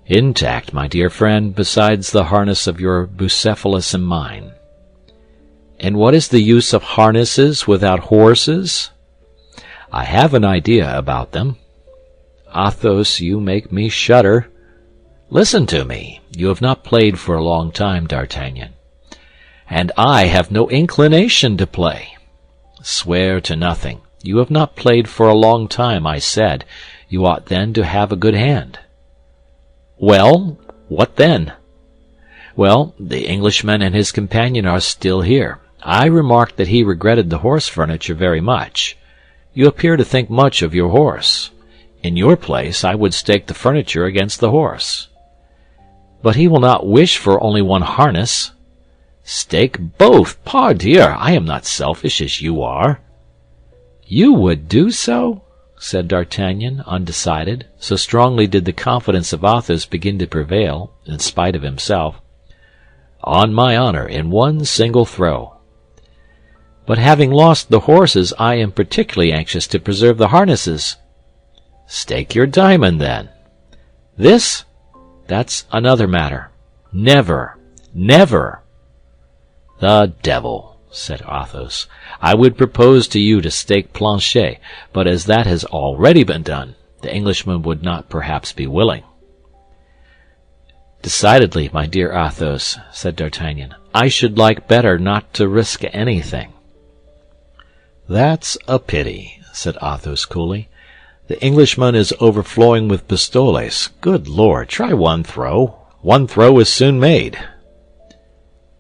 "Intact, my dear friend, besides the harness of your Bucephalus and mine." "And what is the use of harnesses without horses?" "I have an idea about them." "Athos, you make me shudder." "Listen to me. You have not played for a long time, D'Artagnan." "And I have no inclination to play." "Swear to nothing. You have not played for a long time, I said. You ought then to have a good hand." "Well, what then?" "Well, the Englishman and his companion are still here. I remarked that he regretted the horse furniture very much. You appear to think much of your horse. In your place I would stake the furniture against the horse." "But he will not wish for only one harness." "Stake both, pardieu! I am not selfish as you are." "You would do so?" said D'Artagnan, undecided, so strongly did the confidence of Athos begin to prevail, in spite of himself. "On my honor, in one single throw." "But having lost the horses, I am particularly anxious to preserve the harnesses." "Stake your diamond, then." "This? That's another matter. Never, never." "The devil!" said Athos. "I would propose to you to stake Planchet, but as that has already been done, the Englishman would not perhaps be willing." "Decidedly, my dear Athos," said D'Artagnan, "I should like better not to risk anything." "That's a pity," said Athos coolly. "The Englishman is overflowing with pistoles. Good Lord, try one throw. One throw is soon made."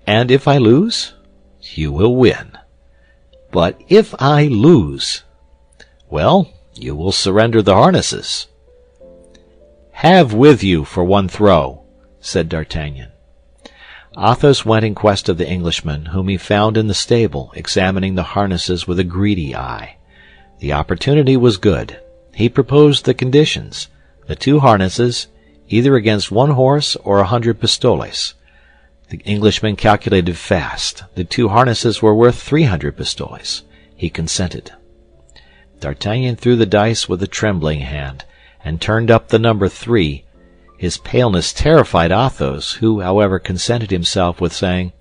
"And if I lose?" "You will win." "But if I lose?" "Well, you will surrender the harnesses." "Have with you for one throw," said D'Artagnan. Athos went in quest of the Englishman, whom he found in the stable, examining the harnesses with a greedy eye. The opportunity was good. He proposed the conditions: the 2 harnesses, either against 1 horse or 100 pistoles. The Englishman calculated fast. The 2 harnesses were worth 300 pistoles. He consented. D'Artagnan threw the dice with a trembling hand, and turned up the number 3. His paleness terrified Athos, who, however, consented himself with saying,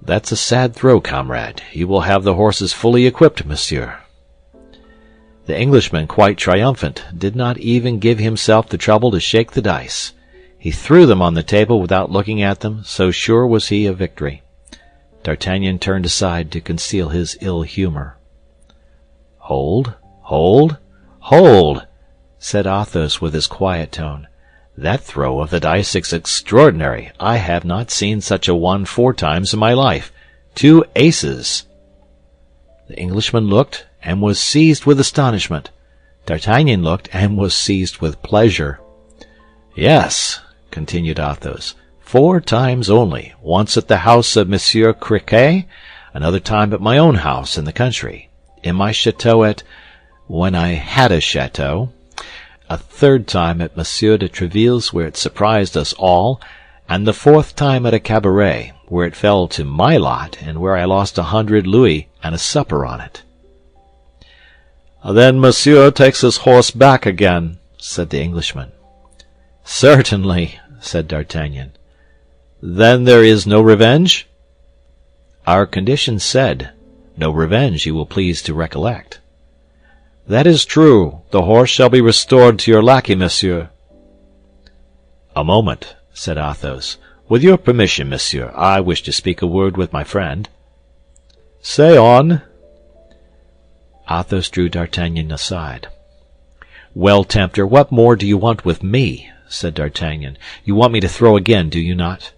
"That's a sad throw, comrade. You will have the horses fully equipped, monsieur." The Englishman, quite triumphant, did not even give himself the trouble to shake the dice. He threw them on the table without looking at them, so sure was he of victory. D'Artagnan turned aside to conceal his ill humor. "Hold, hold, hold!" said Athos with his quiet tone. "That throw of the dice is extraordinary. I have not seen such a one 4 times in my life. 2 aces." The Englishman looked, and was seized with astonishment. D'Artagnan looked, and was seized with pleasure. "Yes," continued Athos, 4 times only, once at the house of Monsieur Criquet, another time at my own house in the country, in my chateau when I had a chateau, a 3rd time at Monsieur de Tréville's, where it surprised us all, and the 4th time at a cabaret, where it fell to my lot, and where I lost 100 louis and a supper on it." "Then Monsieur takes his horse back again," said the Englishman. "Certainly," said D'Artagnan. "Then there is no revenge?" "Our conditions said, no revenge, you will please to recollect." "That is true. The horse shall be restored to your lackey, monsieur." "A moment," said Athos. "With your permission, monsieur, I wish to speak a word with my friend." "Say on." Athos drew D'Artagnan aside. "Well, Tempter, what more do you want with me?" said D'Artagnan. "You want me to throw again, do you not?"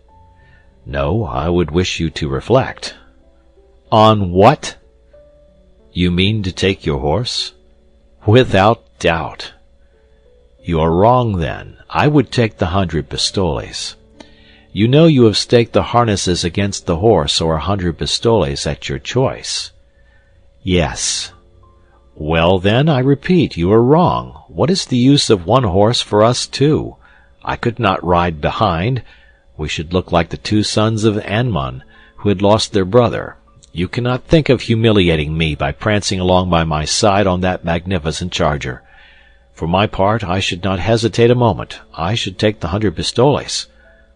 "No, I would wish you to reflect." "On what?" "You mean to take your horse?" "Without doubt." "You are wrong, then. I would take the 100 pistoles. You know you have staked the harnesses against the horse or 100 pistoles at your choice." "Yes." "Well, then, I repeat, you are wrong. What is the use of 1 horse for us 2? I could not ride behind. We should look like the 2 sons of Anmon, who had lost their brother. You cannot think of humiliating me by prancing along by my side on that magnificent charger. For my part, I should not hesitate a moment. I should take the 100 pistoles.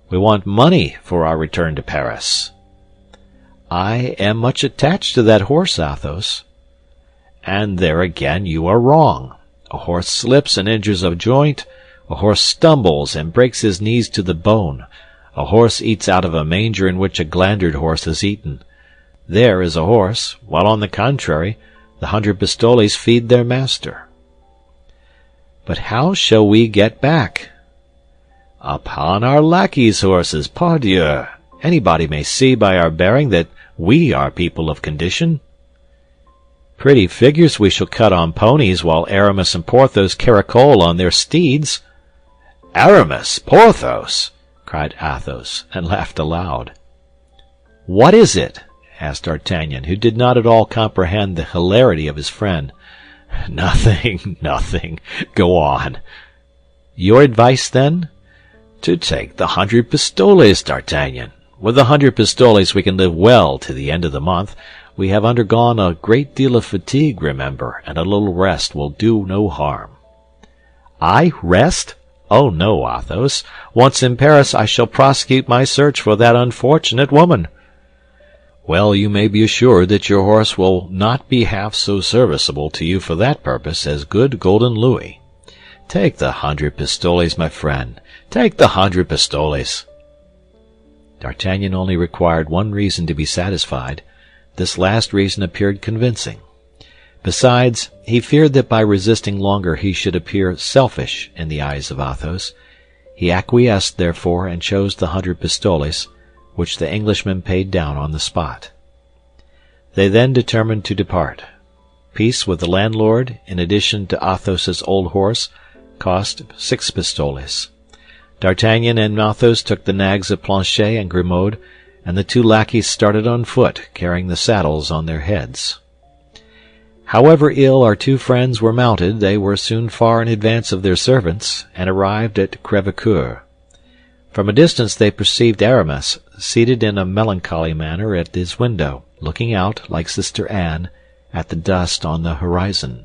We want money for our return to Paris." "I am much attached to that horse, Athos." "And there again you are wrong. A horse slips and injures a joint. A horse stumbles and breaks his knees to the bone. A horse eats out of a manger in which a glandered horse has eaten. There is a horse, while on the contrary, the 100 pistoles feed their master." "But how shall we get back?" "Upon our lackeys' horses, pardieu! Anybody may see by our bearing that we are people of condition." Pretty figures we shall cut on ponies, while Aramis and Porthos caracole on their steeds." "Aramis! Porthos!" cried Athos, and laughed aloud. "What is it?" asked D'Artagnan, who did not at all comprehend the hilarity of his friend. "Nothing, nothing. Go on." "Your advice, then?" "To take the 100 pistoles, D'Artagnan. With the 100 pistoles we can live well to the end of the month. We have undergone a great deal of fatigue, remember, and a little rest will do no harm." "I rest? Oh, no, Athos. Once in Paris I shall prosecute my search for that unfortunate woman." "Well, you may be assured that your horse will not be half so serviceable to you for that purpose as good golden louis. Take the 100 pistoles, my friend. Take the 100 pistoles." D'Artagnan only required one reason to be satisfied. This last reason appeared convincing. Besides, he feared that by resisting longer he should appear selfish in the eyes of Athos. He acquiesced, therefore, and chose the 100 pistoles, which the Englishman paid down on the spot. They then determined to depart. Peace with the landlord, in addition to Athos's old horse, cost 6 pistoles. D'Artagnan and Athos took the nags of Planchet and Grimaud, and the 2 lackeys started on foot, carrying the saddles on their heads. However ill our 2 friends were mounted, they were soon far in advance of their servants, and arrived at Crèvecoeur. From a distance they perceived Aramis, seated in a melancholy manner at his window, looking out, like Sister Anne, at the dust on the horizon.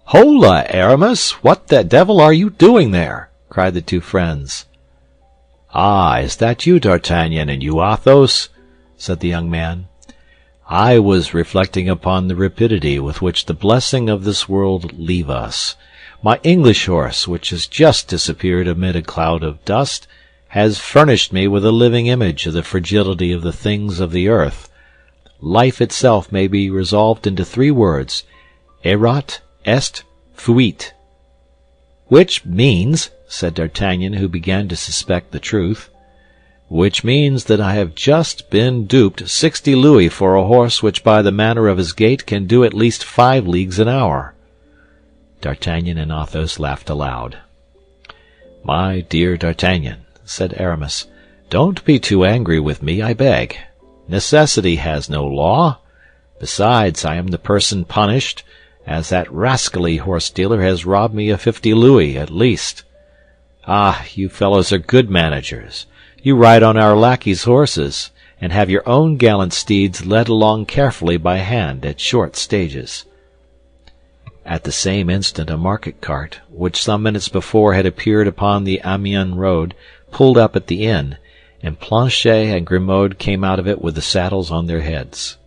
"Hola, Aramis! What the devil are you doing there?" cried the 2 friends. "Ah, is that you, D'Artagnan, and you, Athos?" said the young man. "I was reflecting upon the rapidity with which the blessing of this world leave us. My English horse, which has just disappeared amid a cloud of dust, has furnished me with a living image of the fragility of the things of the earth. Life itself may be resolved into 3 words: erat, est, fuit." "Which means," said D'Artagnan, who began to suspect the truth, "which means that I have just been duped 60 louis for a horse which by the manner of his gait can do at least 5 leagues an hour." D'Artagnan and Athos laughed aloud. "My dear D'Artagnan," said Aramis, "don't be too angry with me, I beg. Necessity has no law. Besides, I am the person punished, as that rascally horse-dealer has robbed me of 50 louis, at least. Ah, you fellows are good managers. You ride on our lackeys' horses, and have your own gallant steeds led along carefully by hand at short stages." At the same instant a market cart, which some minutes before had appeared upon the Amiens road, pulled up at the inn, and Planchet and Grimaud came out of it with the saddles on their heads.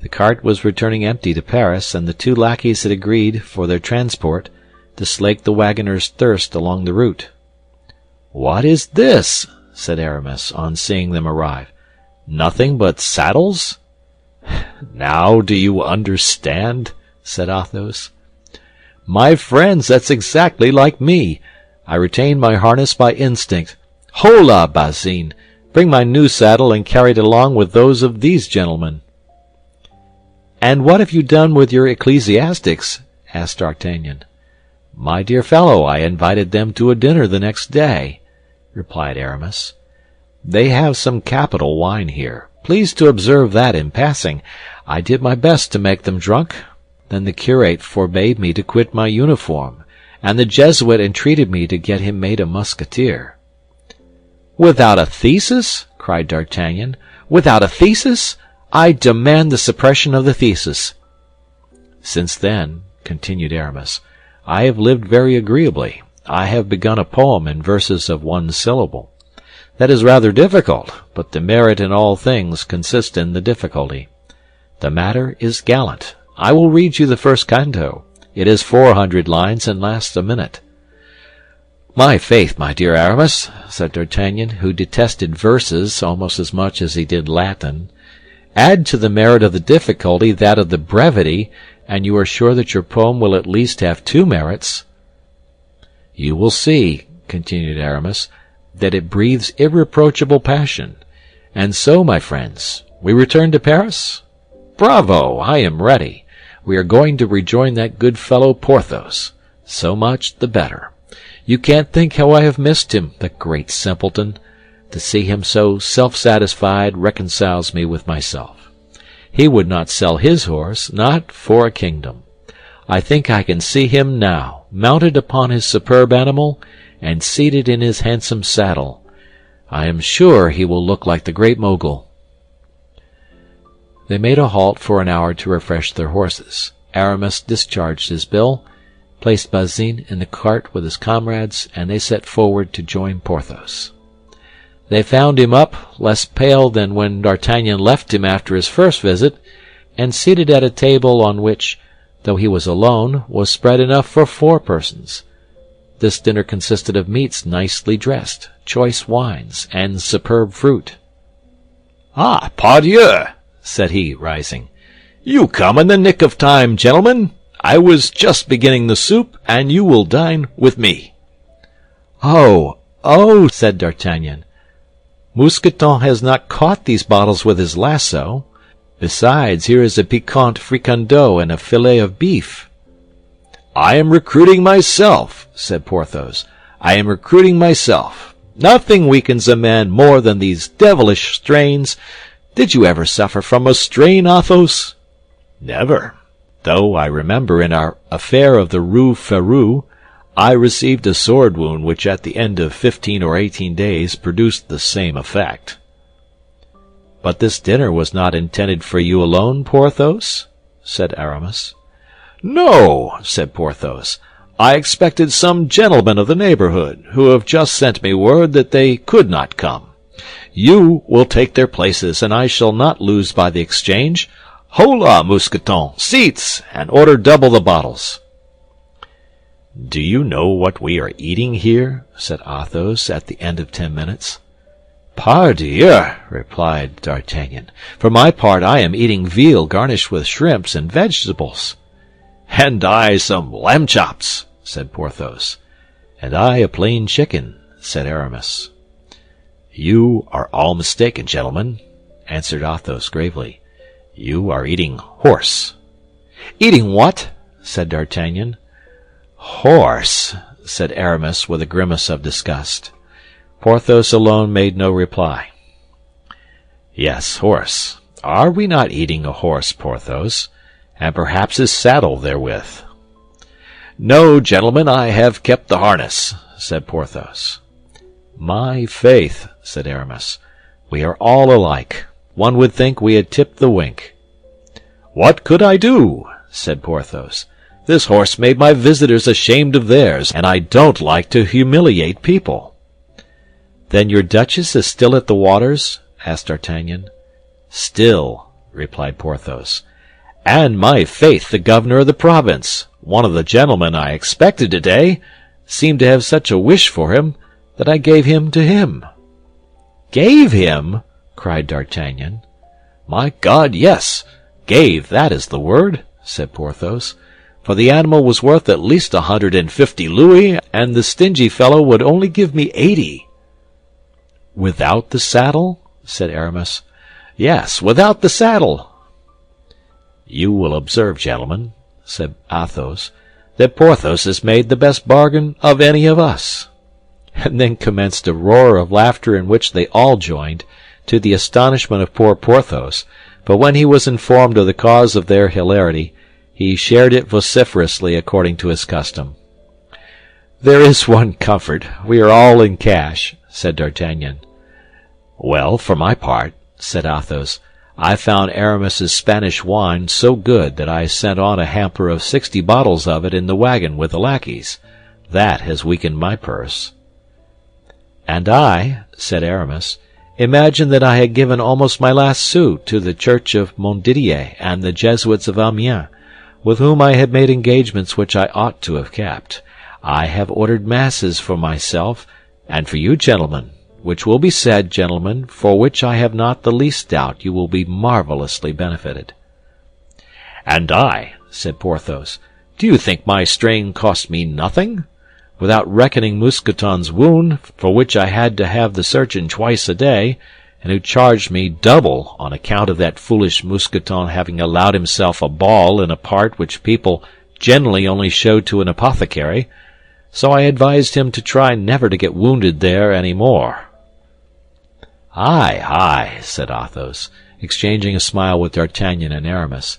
The cart was returning empty to Paris, and the 2 lackeys had agreed, for their transport, to slake the wagoner's thirst along the route. "What is this?" said Aramis, on seeing them arrive. "Nothing but saddles?" "Now do you understand?" said Athos. "My friends, that's exactly like me. I retained my harness by instinct. Hola, Bazin! Bring my new saddle and carry it along with those of these gentlemen." "And what have you done with your ecclesiastics?" asked D'Artagnan. "My dear fellow, I invited them to a dinner the next day," replied Aramis. "They have some capital wine here. Please to observe that in passing. I did my best to make them drunk. Then the curate forbade me to quit my uniform, and the Jesuit entreated me to get him made a Musketeer." "Without a thesis?" cried D'Artagnan. "Without a thesis? I demand the suppression of the thesis." "Since then," continued Aramis, "I have lived very agreeably. I have begun a poem in verses of 1 syllable. That is rather difficult, but the merit in all things consists in the difficulty. The matter is gallant. I will read you the first canto. It is 400 lines and lasts a minute." "My faith, my dear Aramis," said D'Artagnan, who detested verses almost as much as he did Latin, "add to the merit of the difficulty that of the brevity, and you are sure that your poem will at least have 2 merits." "You will see," continued Aramis, "that it breathes irreproachable passion. And so, my friends, we return to Paris? Bravo! I am ready. We are going to rejoin that good fellow Porthos. So much the better. You can't think how I have missed him, the great simpleton. To see him so self-satisfied reconciles me with myself. He would not sell his horse, not for a kingdom. I think I can see him now, mounted upon his superb animal, and seated in his handsome saddle. I am sure he will look like the great Mogul." They made a halt for an hour to refresh their horses. Aramis discharged his bill, placed Bazin in the cart with his comrades, and they set forward to join Porthos. They found him up, less pale than when D'Artagnan left him after his first visit, and seated at a table on which, though he was alone, was spread enough for 4 persons. This dinner consisted of meats nicely dressed, choice wines, and superb fruit. "Ah, pardieu!" said he, rising. "You come in the nick of time, gentlemen. I was just beginning the soup, and you will dine with me." "Oh, oh," said D'Artagnan. "Mousqueton has not caught these bottles with his lasso. Besides, here is a piquant fricandeau and a fillet of beef." "I am recruiting myself," said Porthos. "I am recruiting myself. Nothing weakens a man more than these devilish strains. Did you ever suffer from a strain, Athos?" "Never. Though I remember in our affair of the Rue Férou, I received a sword wound which at the end of 15 or 18 days produced the same effect." "But this dinner was not intended for you alone, Porthos?" said Aramis. "No," said Porthos. "I expected some gentlemen of the neighborhood, who have just sent me word that they could not come. You will take their places, and I shall not lose by the exchange. Hola, Mousqueton, seats, and order double the bottles." "Do you know what we are eating here?" said Athos at the end of 10 minutes. "Pardieu!" replied D'Artagnan. "For my part, I am eating veal garnished with shrimps and vegetables." "And I some lamb chops," said Porthos. "And I a plain chicken," said Aramis. "You are all mistaken, gentlemen," answered Athos gravely. "You are eating horse." "Eating what?" said D'Artagnan. "Horse," said Aramis with a grimace of disgust. Porthos alone made no reply. "Yes, horse. Are we not eating a horse, Porthos? And perhaps his saddle therewith?" "No, gentlemen, I have kept the harness," said Porthos. "My faith," said Aramis, "we are all alike. One would think we had tipped the wink." "What could I do?" said Porthos. "This horse made my visitors ashamed of theirs, and I don't like to humiliate people." "Then your duchess is still at the waters?" asked D'Artagnan. "Still," replied Porthos. "And my faith, the governor of the province, one of the gentlemen I expected today, seemed to have such a wish for him that I gave him to him." "Gave him?" cried D'Artagnan. "My God, yes! Gave, that is the word," said Porthos. "For the animal was worth at least 150 louis, and the stingy fellow would only give me 80. "Without the saddle?" said Aramis. "Yes, without the saddle." "You will observe, gentlemen," said Athos, "that Porthos has made the best bargain of any of us." And then commenced a roar of laughter in which they all joined, to the astonishment of poor Porthos, but when he was informed of the cause of their hilarity, he shared it vociferously according to his custom. "There is one comfort, we are all in cash," said D'Artagnan. "Well, for my part," said Athos, "I found Aramis's Spanish wine so good that I sent on a hamper of 60 bottles of it in the wagon with the lackeys. That has weakened my purse." "And I," said Aramis, "imagined that I had given almost my last sou to the church of Montdidier and the Jesuits of Amiens, with whom I had made engagements which I ought to have kept. I have ordered masses for myself and for you, gentlemen, which will be said, gentlemen, for which I have not the least doubt you will be marvelously benefited." "And I," said Porthos, "do you think my strain cost me nothing? Without reckoning Mousqueton's wound, for which I had to have the surgeon twice a day, and who charged me double on account of that foolish Mousqueton having allowed himself a ball in a part which people generally only show to an apothecary, so I advised him to try never to get wounded there any more." "Aye, aye," said Athos, exchanging a smile with D'Artagnan and Aramis.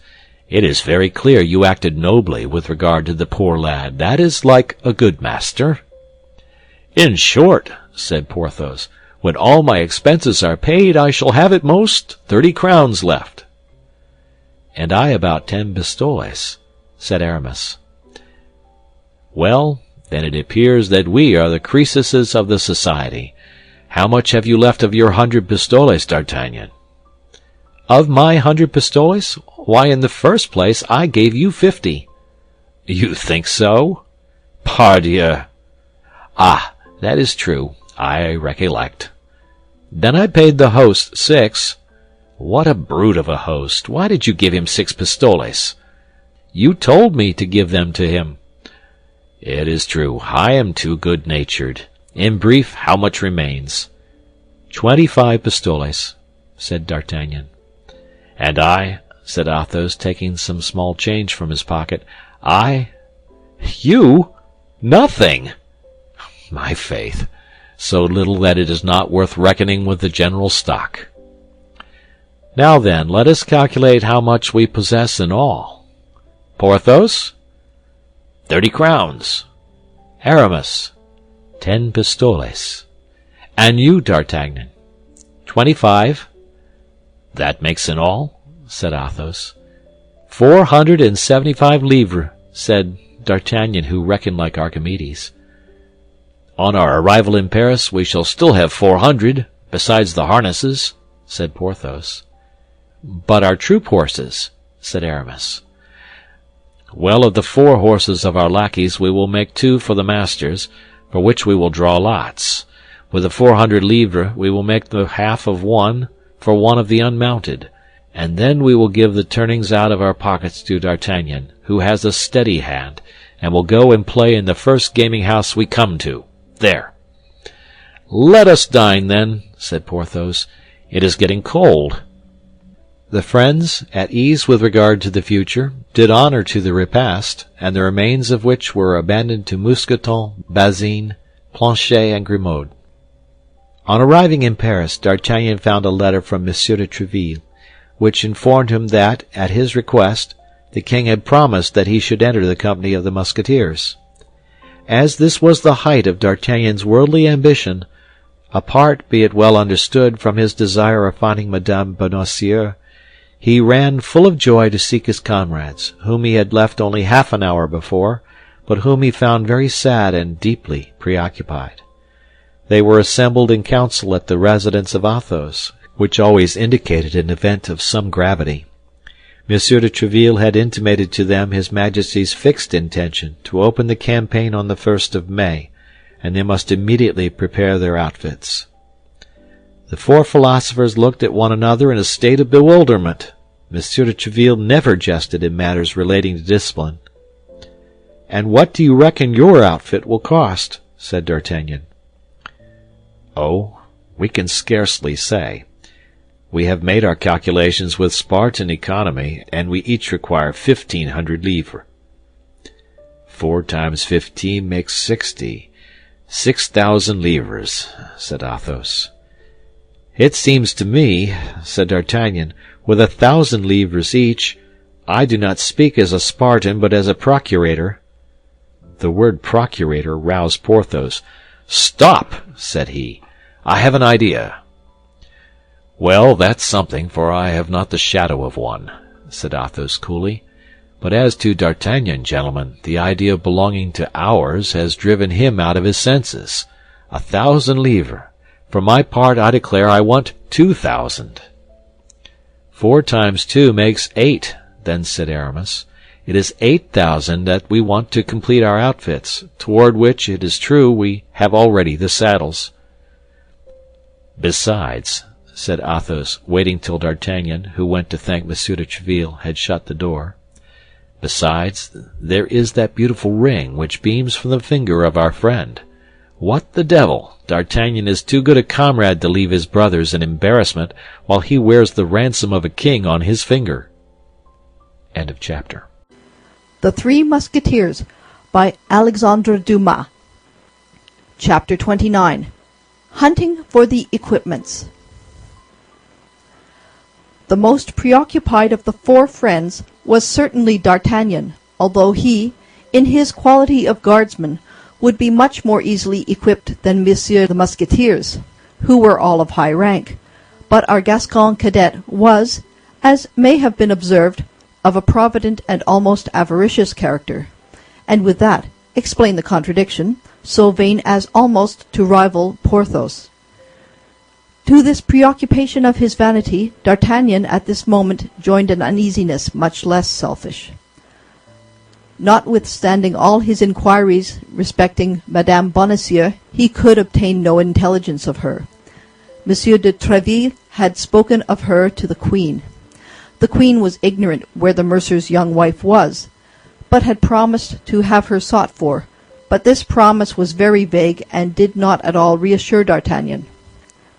"It is very clear you acted nobly with regard to the poor lad. That is like a good master." "In short," said Porthos, "when all my expenses are paid, I shall have at most 30 crowns left." "And I about 10 pistoles," said Aramis. "Well, then it appears that we are the Croesuses of the society. How much have you left of your 100 pistoles, D'Artagnan?" "Of my 100 pistoles? Why, in the first place, I gave you 50. "You think so?" "Pardieu!" "Ah, that is true. I recollect." "Then I paid the host 6. "What a brute of a host! Why did you give him 6 pistoles?" "You told me to give them to him." "It is true. I am too good-natured. In brief, how much remains?" 25 pistoles," said D'Artagnan. "And I," said Athos, taking some small change from his pocket, "You? Nothing!" "My faith, so little that it is not worth reckoning with the general stock." "Now then, let us calculate how much we possess in all. Porthos?" 30 crowns. "Aramis?" 10 pistoles. "And you, D'Artagnan?" 25. "That makes in all," said Athos. 475 livres, said D'Artagnan, who reckoned like Archimedes. "On our arrival in Paris, we shall still have 400, besides the harnesses," said Porthos. "But our troop horses," said Aramis. "Well, of the 4 horses of our lackeys, we will make 2 for the masters, for which we will draw lots. With the 400 livres, we will make the half of 1 for one of the unmounted, and then we will give the turnings out of our pockets to D'Artagnan, who has a steady hand, and will go and play in the first gaming-house we come to. There." "Let us dine, then," said Porthos. "It is getting cold." The friends, at ease with regard to the future, did honor to the repast, and the remains of which were abandoned to Mousqueton, Bazin, Planchet, and Grimaud. On arriving in Paris, D'Artagnan found a letter from M. de Tréville, which informed him that, at his request, the king had promised that he should enter the company of the Musketeers. As this was the height of D'Artagnan's worldly ambition, apart, be it well understood, from his desire of finding Madame Bonacieux, he ran full of joy to seek his comrades, whom he had left only half an hour before, but whom he found very sad and deeply preoccupied. They were assembled in council at the residence of Athos, which always indicated an event of some gravity. M. de Tréville had intimated to them His Majesty's fixed intention to open the campaign on the 1st of May, and they must immediately prepare their outfits. The 4 philosophers looked at one another in a state of bewilderment. M. de Tréville never jested in matters relating to discipline. "And what do you reckon your outfit will cost?" said D'Artagnan. "Oh, we can scarcely say. We have made our calculations with Spartan economy, and we each require 1,500 livres." 4 times 15 makes 60. 6,000 livres, said Athos. "It seems to me," said D'Artagnan, "with 1,000 livres each, I do not speak as a Spartan, but as a procurator." The word procurator roused Porthos. "Stop!" said he. "I have an idea." "Well, that's something, for I have not the shadow of one," said Athos coolly. "But as to D'Artagnan, gentlemen, the idea of belonging to ours has driven him out of his senses. 1,000 livres! For my part, I declare I want 2,000. 4 times 2 makes 8, then said Aramis. "It is 8,000 that we want to complete our outfits, toward which, it is true, we have already the saddles." "Besides," said Athos, waiting till D'Artagnan, who went to thank M. de Tréville, had shut the door, "besides, there is that beautiful ring which beams from the finger of our friend. What the devil! D'Artagnan is too good a comrade to leave his brothers in embarrassment while he wears the ransom of a king on his finger. End of chapter. The Three Musketeers by Alexandre Dumas. Chapter 29. Hunting for the Equipments. The most preoccupied of the four friends was certainly D'Artagnan, although he, in his quality of guardsman, would be much more easily equipped than Messieurs the Musketeers, who were all of high rank. But our Gascon cadet was, as may have been observed, of a provident and almost avaricious character, and with that explain the contradiction, so vain as almost to rival Porthos. To this preoccupation of his vanity, D'Artagnan at this moment joined an uneasiness much less selfish. Notwithstanding all his inquiries respecting Madame Bonacieux, he could obtain no intelligence of her. Monsieur de Tréville had spoken of her to the Queen. The Queen was ignorant where the mercer's young wife was, but had promised to have her sought for, but this promise was very vague and did not at all reassure D'Artagnan.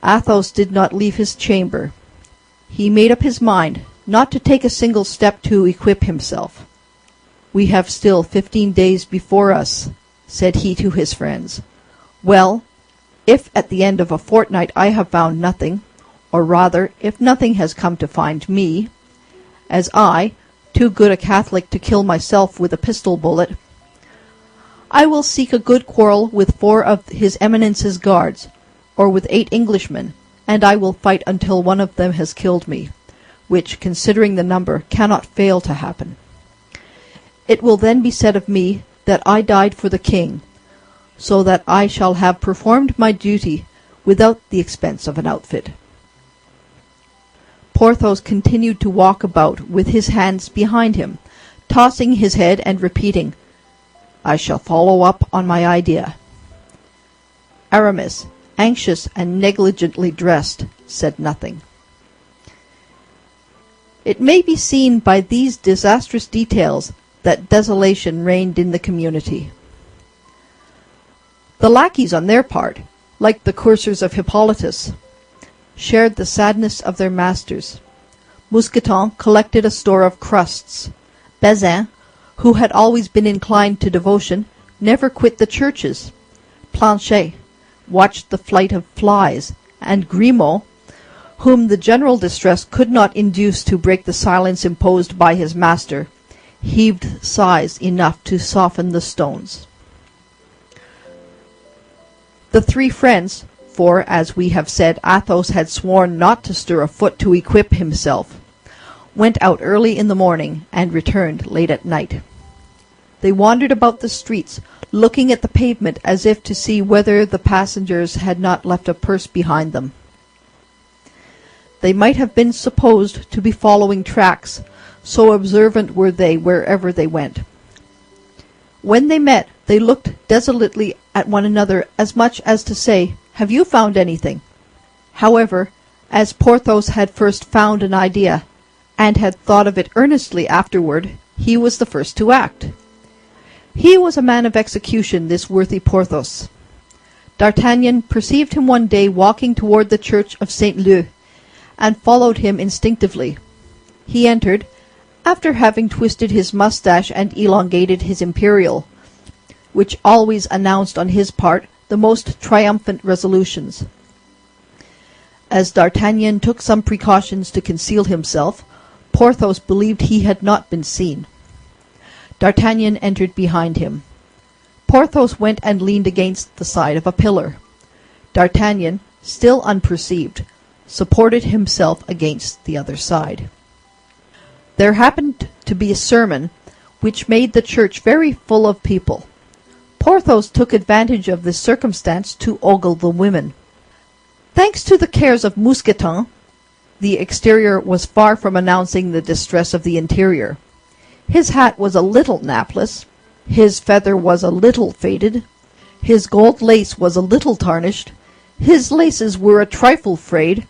Athos did not leave his chamber. He made up his mind not to take a single step to equip himself. "We have still 15 days before us," said he to his friends. "Well, if at the end of a fortnight I have found nothing, or rather, if nothing has come to find me, as I, too good a Catholic to kill myself with a pistol bullet, I will seek a good quarrel with 4 of his Eminence's guards, or with 8 Englishmen, and I will fight until one of them has killed me, which, considering the number, cannot fail to happen. It will then be said of me that I died for the king, so that I shall have performed my duty without the expense of an outfit." Porthos continued to walk about with his hands behind him, tossing his head and repeating, "I shall follow up on my idea." Aramis, anxious and negligently dressed, said nothing. It may be seen by these disastrous details that desolation reigned in the community. The lackeys, on their part, like the coursers of Hippolytus, shared the sadness of their masters. Mousqueton collected a store of crusts. Bazin, who had always been inclined to devotion, never quit the churches. Planchet watched the flight of flies, and Grimaud, whom the general distress could not induce to break the silence imposed by his master, heaved sighs enough to soften the stones. The 3 friends, for, as we have said, Athos had sworn not to stir a foot to equip himself, went out early in the morning and returned late at night. They wandered about the streets, looking at the pavement as if to see whether the passengers had not left a purse behind them. They might have been supposed to be following tracks, so observant were they wherever they went. When they met, they looked desolately at one another, as much as to say, "Have you found anything?" However, as Porthos had first found an idea, and had thought of it earnestly afterward, he was the first to act. He was a man of execution, this worthy Porthos. D'Artagnan perceived him one day walking toward the church of St. Leu, and followed him instinctively. He entered, after having twisted his mustache and elongated his imperial, which always announced on his part the most triumphant resolutions. As D'Artagnan took some precautions to conceal himself, Porthos believed he had not been seen. D'Artagnan entered behind him. Porthos went and leaned against the side of a pillar. D'Artagnan, still unperceived, supported himself against the other side. There happened to be a sermon which made the church very full of people. Porthos took advantage of this circumstance to ogle the women. Thanks to the cares of Mousqueton, the exterior was far from announcing the distress of the interior. His hat was a little napless, his feather was a little faded, his gold lace was a little tarnished, his laces were a trifle frayed,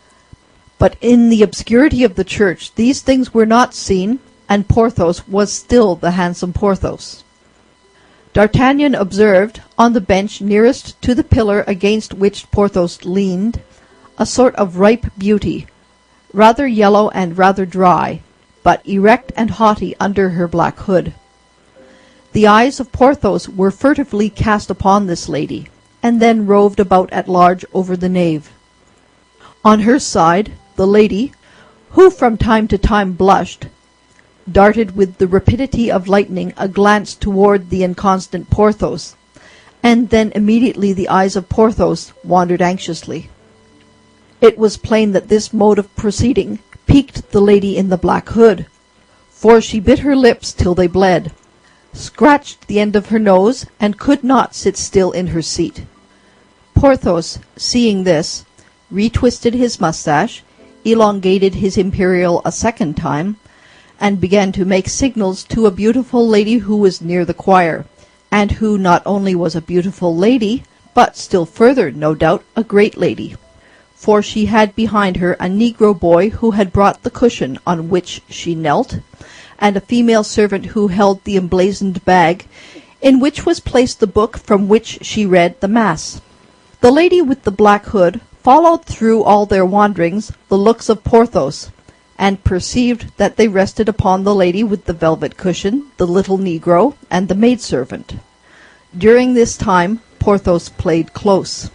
but in the obscurity of the church these things were not seen, and Porthos was still the handsome Porthos. D'Artagnan observed, on the bench nearest to the pillar against which Porthos leaned, a sort of ripe beauty, rather yellow and rather dry, but erect and haughty under her black hood. The eyes of Porthos were furtively cast upon this lady, and then roved about at large over the nave. On her side, the lady, who from time to time blushed, darted with the rapidity of lightning a glance toward the inconstant Porthos, and then immediately the eyes of Porthos wandered anxiously. It was plain that this mode of proceeding piqued the lady in the black hood, for she bit her lips till they bled, scratched the end of her nose, and could not sit still in her seat. Porthos, seeing this, retwisted his moustache, elongated his imperial a second time, and began to make signals to a beautiful lady who was near the choir, and who not only was a beautiful lady, but still further, no doubt, a great lady, for she had behind her a negro boy who had brought the cushion on which she knelt, and a female servant who held the emblazoned bag, in which was placed the book from which she read the Mass. The lady with the black hood followed through all their wanderings the looks of Porthos, and perceived that they rested upon the lady with the velvet cushion, the little negro, and the maidservant. During this time Porthos played close.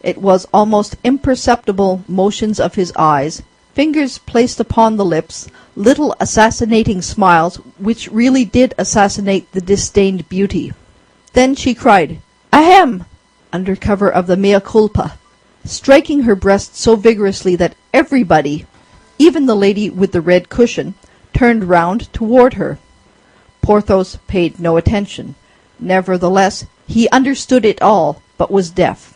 It was almost imperceptible motions of his eyes, fingers placed upon the lips, little assassinating smiles which really did assassinate the disdained beauty. Then she cried, "Ahem!" under cover of the mea culpa, striking her breast so vigorously that everybody, even the lady with the red cushion, turned round toward her. Porthos paid no attention. Nevertheless, he understood it all, but was deaf.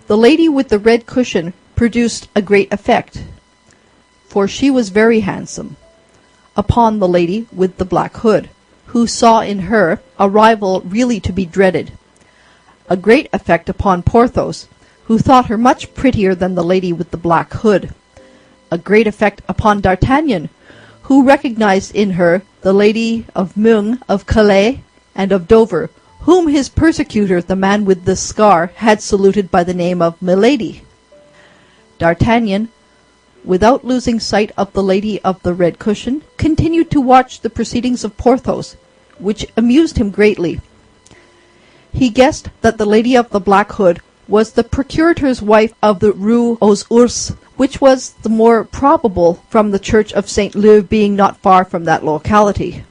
The lady with the red cushion produced a great effect, for she was very handsome, upon the lady with the black hood, who saw in her a rival really to be dreaded. A great effect upon Porthos, who thought her much prettier than the lady with the black hood. A great effect upon D'Artagnan, who recognized in her the lady of Meung, of Calais, and of Dover, whom his persecutor, the man with the scar, had saluted by the name of Milady. D'Artagnan, without losing sight of the lady of the red cushion, continued to watch the proceedings of Porthos, which amused him greatly. He guessed that the lady of the black hood was the procurator's wife of the Rue aux Ours, which was the more probable from the church of St. Leu being not far from that locality.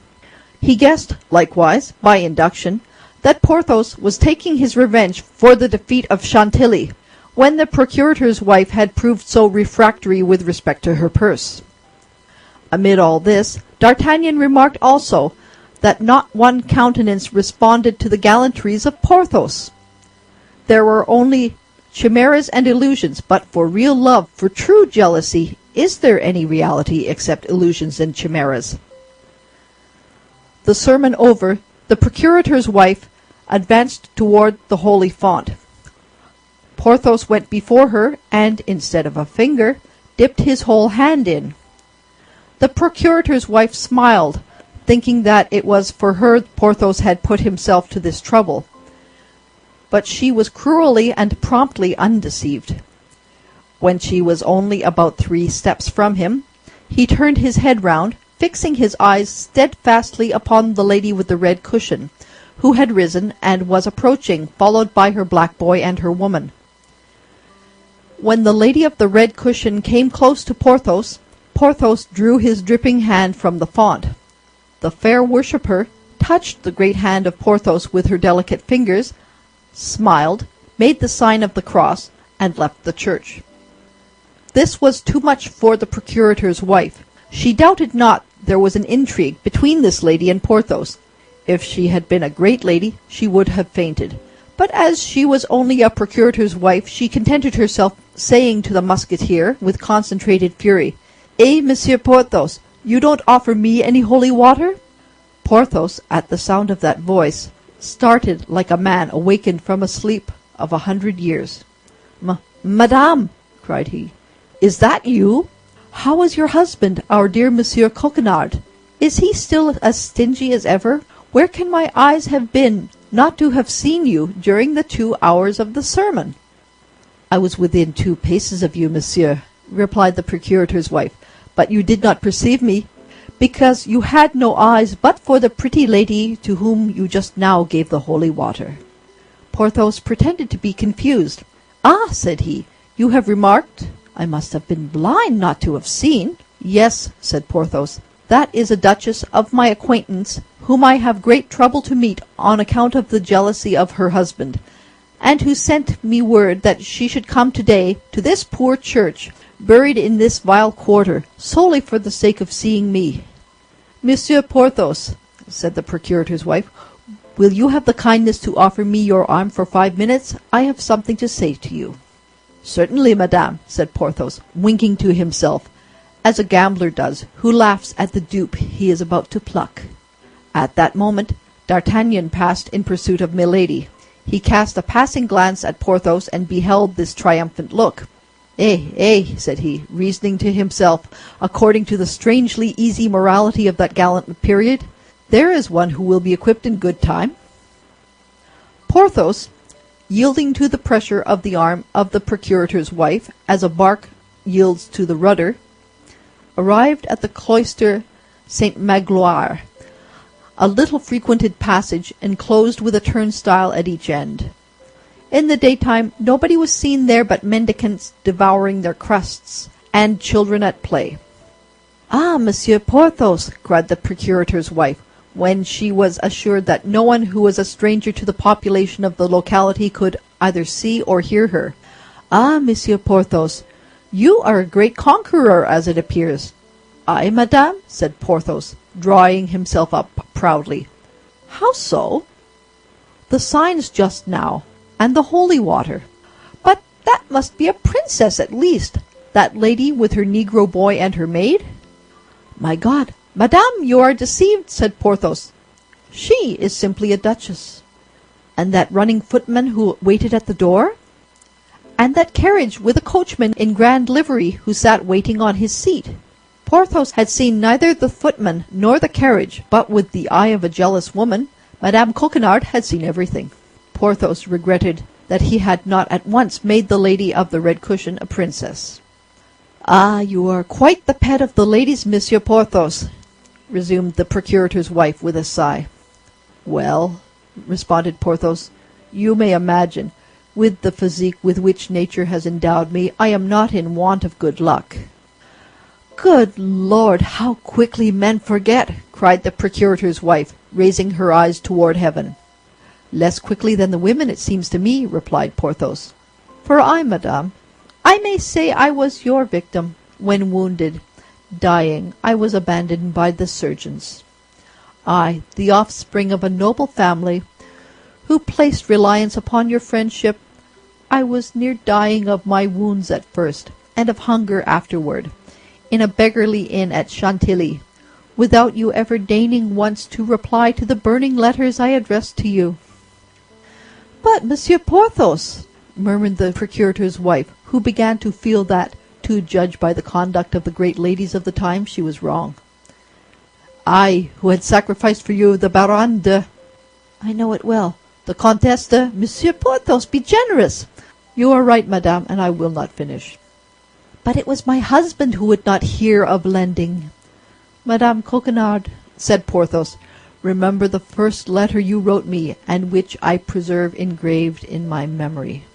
He guessed, likewise, by induction, that Porthos was taking his revenge for the defeat of Chantilly, when the procurator's wife had proved so refractory with respect to her purse. Amid all this, D'Artagnan remarked also that not one countenance responded to the gallantries of Porthos. There were only chimeras and illusions, but for real love, for true jealousy, is there any reality except illusions and chimeras? The sermon over, the procurator's wife advanced toward the holy font. Porthos went before her, and, instead of a finger, dipped his whole hand in. The procurator's wife smiled, thinking that it was for her Porthos had put himself to this trouble. But she was cruelly and promptly undeceived. When she was only about 3 steps from him, he turned his head round, fixing his eyes steadfastly upon the lady with the red cushion, who had risen and was approaching, followed by her black boy and her woman. When the lady of the red cushion came close to Porthos, Porthos drew his dripping hand from the font. The fair worshipper touched the great hand of Porthos with her delicate fingers, smiled, made the sign of the cross, and left the church. This was too much for the procurator's wife. She doubted not there was an intrigue between this lady and Porthos. If she had been a great lady, she would have fainted. But as she was only a procurator's wife, she contented herself saying to the Musketeer with concentrated fury, "Eh, Monsieur Porthos, you don't offer me any holy water?" Porthos, at the sound of that voice, started like a man awakened from a sleep of 100 years. "Madame," cried he, "is that you? How is your husband, our dear Monsieur Coquenard? Is he still as stingy as ever? Where can my eyes have been not to have seen you during the 2 hours of the sermon?" "I was within 2 paces of you, monsieur," replied the procurator's wife, "but you did not perceive me, because you had no eyes but for the pretty lady to whom you just now gave the holy water." Porthos pretended to be confused. "Ah," said he, "you have remarked? I must have been blind not to have seen." "Yes," said Porthos, "that is a duchess of my acquaintance, whom I have great trouble to meet on account of the jealousy of her husband, and who sent me word that she should come today to this poor church, buried in this vile quarter, solely for the sake of seeing me." "Monsieur Porthos," said the procurator's wife, "will you have the kindness to offer me your arm for 5 minutes? I have something to say to you." "Certainly, madame," said Porthos, winking to himself, as a gambler does who laughs at the dupe he is about to pluck. At that moment D'Artagnan passed in pursuit of Milady. He cast a passing glance at Porthos and beheld this triumphant look. Eh," said he, reasoning to himself, according to the strangely easy morality of that gallant period, "there is one who will be equipped in good time." Porthos, yielding to the pressure of the arm of the procurator's wife, as a bark yields to the rudder, arrived at the cloister Saint Magloire, a little frequented passage enclosed with a turnstile at each end. In the daytime nobody was seen there but mendicants devouring their crusts, and children at play. "Ah, Monsieur Porthos!" cried the procurator's wife, when she was assured that no one who was a stranger to the population of the locality could either see or hear her. "Ah, Monsieur Porthos, you are a great conqueror, as it appears." "I, madame?" said Porthos, drawing himself up proudly. "How so?" "The signs just now, and the holy water." "But that must be a princess at least, that lady with her Negro boy and her maid." "My God, madame, you are deceived," said Porthos. "She is simply a duchess." "And that running footman who waited at the door?" "And that carriage with a coachman in grand livery who sat waiting on his seat." Porthos had seen neither the footman nor the carriage, but with the eye of a jealous woman, Madame Coquenard had seen everything. Porthos regretted that he had not at once made the lady of the red cushion a princess. "Ah, you are quite the pet of the ladies, Monsieur Porthos," resumed the procurator's wife with a sigh. "Well," responded Porthos, "you may imagine, with the physique with which nature has endowed me, I am not in want of good luck." "Good Lord, how quickly men forget!" cried the procurator's wife, raising her eyes toward heaven. "Less quickly than the women, it seems to me," replied Porthos. "For madame, I may say I was your victim. When wounded, dying, I was abandoned by the surgeons. I, the offspring of a noble family, who placed reliance upon your friendship, I was near dying of my wounds at first, and of hunger afterward, in a beggarly inn at Chantilly, without you ever deigning once to reply to the burning letters I addressed to you." "But, Monsieur Porthos," murmured the procurator's wife, who began to feel that, to judge by the conduct of the great ladies of the time, she was wrong. "I, who had sacrificed for you the Baronne de—" "I know it well. The Comtesse de—" "Monsieur Porthos, be generous." "You are right, madame, and I will not finish." "But it was my husband who would not hear of lending." "Madame Coquenard," said Porthos, "remember the first letter you wrote me, and which I preserve engraved in my memory."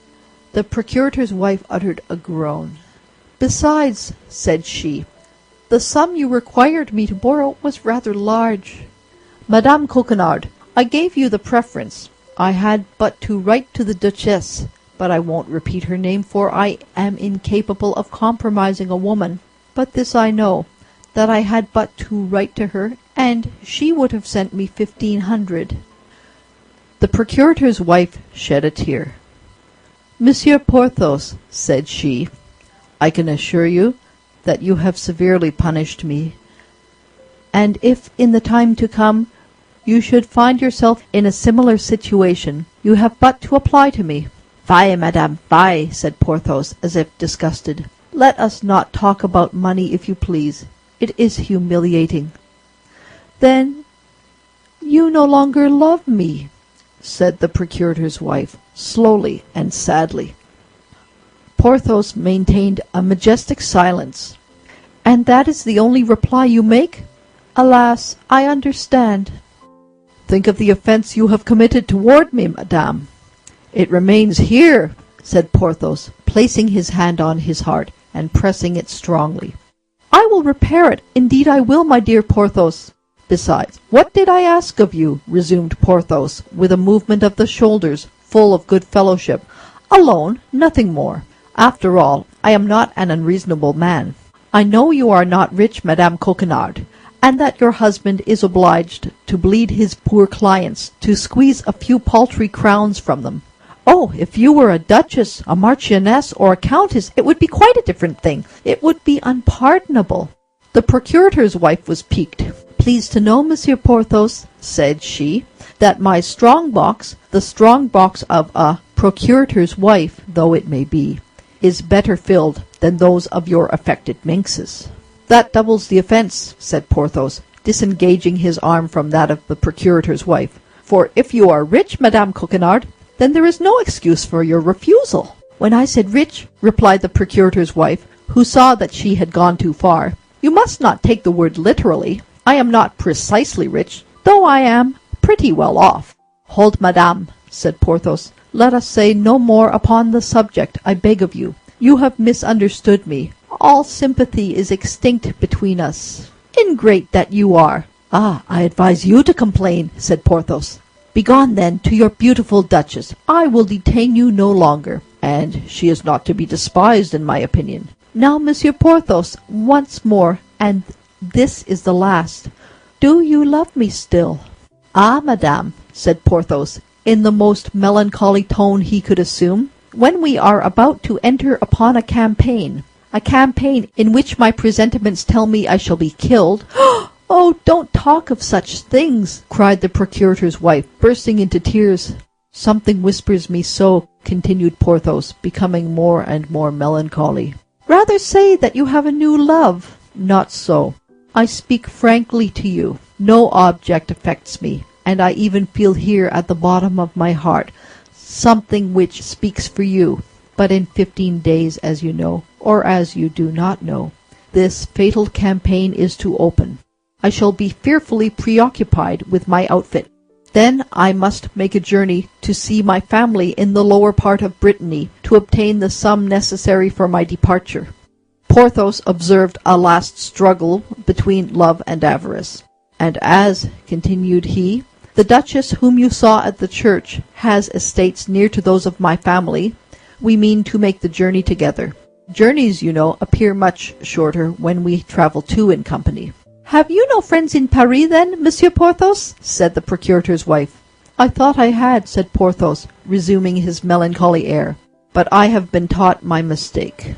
The procurator's wife uttered a groan. "Besides," said she, "the sum you required me to borrow was rather large." "Madame Coquenard, I gave you the preference. I had but to write to the Duchess, but I won't repeat her name, for I am incapable of compromising a woman. But this I know, that I had but to write to her, and she would have sent me 1,500. The procurator's wife shed a tear. "Monsieur Porthos," said she, "I can assure you that you have severely punished me, and if in the time to come you should find yourself in a similar situation, you have but to apply to me." "Fie, madame, fie," said Porthos, as if disgusted. "Let us not talk about money, if you please. It is humiliating." "Then You no longer love me, said the procurator's wife, slowly and sadly. Porthos maintained a majestic silence. And that is the only reply you make? Alas, I understand. Think of the offence you have committed toward me, madame. It remains here, said Porthos, placing his hand on his heart and pressing it strongly. I will repair it. Indeed I will, my dear Porthos. Besides, what did I ask of you? Resumed Porthos, with a movement of the shoulders full of good fellowship. Alone, nothing more. After all, I am not an unreasonable man. I know you are not rich, Madame Coquenard, and that your husband is obliged to bleed his poor clients, to squeeze a few paltry crowns from them. Oh, if you were a duchess, a marchioness, or a countess, it would be quite a different thing. It would be unpardonable. The procurator's wife was piqued. Pleased to know, Monsieur Porthos, said she, that my strong box, the strong box of a procurator's wife, though it may be, is better filled than those of your affected minxes. That doubles the offence, said Porthos, disengaging his arm from that of the procurator's wife. For if you are rich, Madame Coquenard, then there is no excuse for your refusal. When I said rich, replied the procurator's wife, who saw that she had gone too far, you must not take the word literally. I am not precisely rich, though I am pretty well off. Hold, madame, said Porthos. Let us say no more upon the subject, I beg of you. You have misunderstood me. All sympathy is extinct between us. Ingrate that you are! Ah, I advise you to complain, said Porthos. Begone, then, to your beautiful duchess. I will detain you no longer, and she is not to be despised, in my opinion. Now, Monsieur Porthos, once more, and this is the last. Do you love me still? Ah, madame, said Porthos, in the most melancholy tone he could assume, when we are about to enter upon a campaign in which my presentiments tell me I shall be killed. Oh, don't talk of such things, cried the procurator's wife, bursting into tears. Something whispers me so, continued Porthos, becoming more and more melancholy. Rather say that you have a new love. Not so. I speak frankly to you. No object affects me, and I even feel here at the bottom of my heart something which speaks for you. But in 15 days, as you know, or as you do not know, this fatal campaign is to open. I shall be fearfully preoccupied with my outfit. Then I must make a journey to see my family in the lower part of Brittany to obtain the sum necessary for my departure. Porthos observed a last struggle between love and avarice. And as, continued he, the duchess whom you saw at the church has estates near to those of my family, we mean to make the journey together. Journeys, you know, appear much shorter when we travel two in company. Have you no friends in Paris, then, Monsieur Porthos? Said the procurator's wife. I thought I had, said Porthos, resuming his melancholy air, but I have been taught my mistake.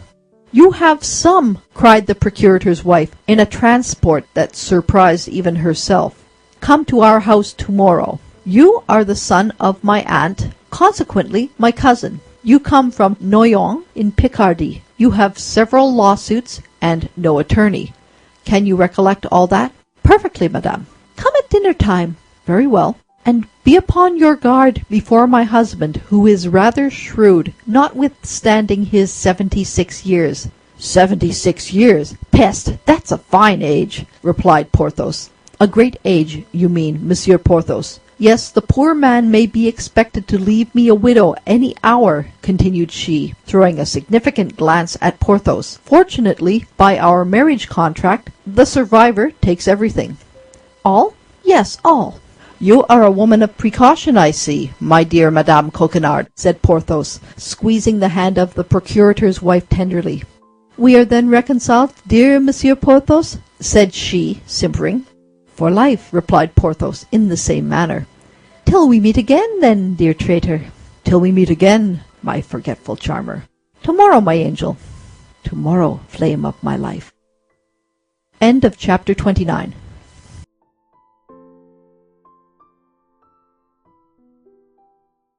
You have some, cried the procurator's wife, in a transport that surprised even herself. Come to our house tomorrow. You are the son of my aunt, consequently my cousin. You come from Noyon in Picardy. You have several lawsuits and no attorney. Can you recollect all that? Perfectly, madame. Come at dinner time. Very well. And be upon your guard before my husband, who is rather shrewd, notwithstanding his 76 years. 76 years? Peste, that's a fine age, replied Porthos. A great age, you mean, Monsieur Porthos. Yes, the poor man may be expected to leave me a widow any hour, continued she, throwing a significant glance at Porthos. Fortunately, by our marriage contract, the survivor takes everything. All? Yes, all. You are a woman of precaution, I see, my dear Madame Coquenard, said Porthos, squeezing the hand of the procurator's wife tenderly. We are then reconciled, dear Monsieur Porthos? Said she, simpering. For life, replied Porthos, in the same manner. Till we meet again, then, dear traitor. Till we meet again, my forgetful charmer. Tomorrow, my angel. Tomorrow, flame of my life. End of chapter 29.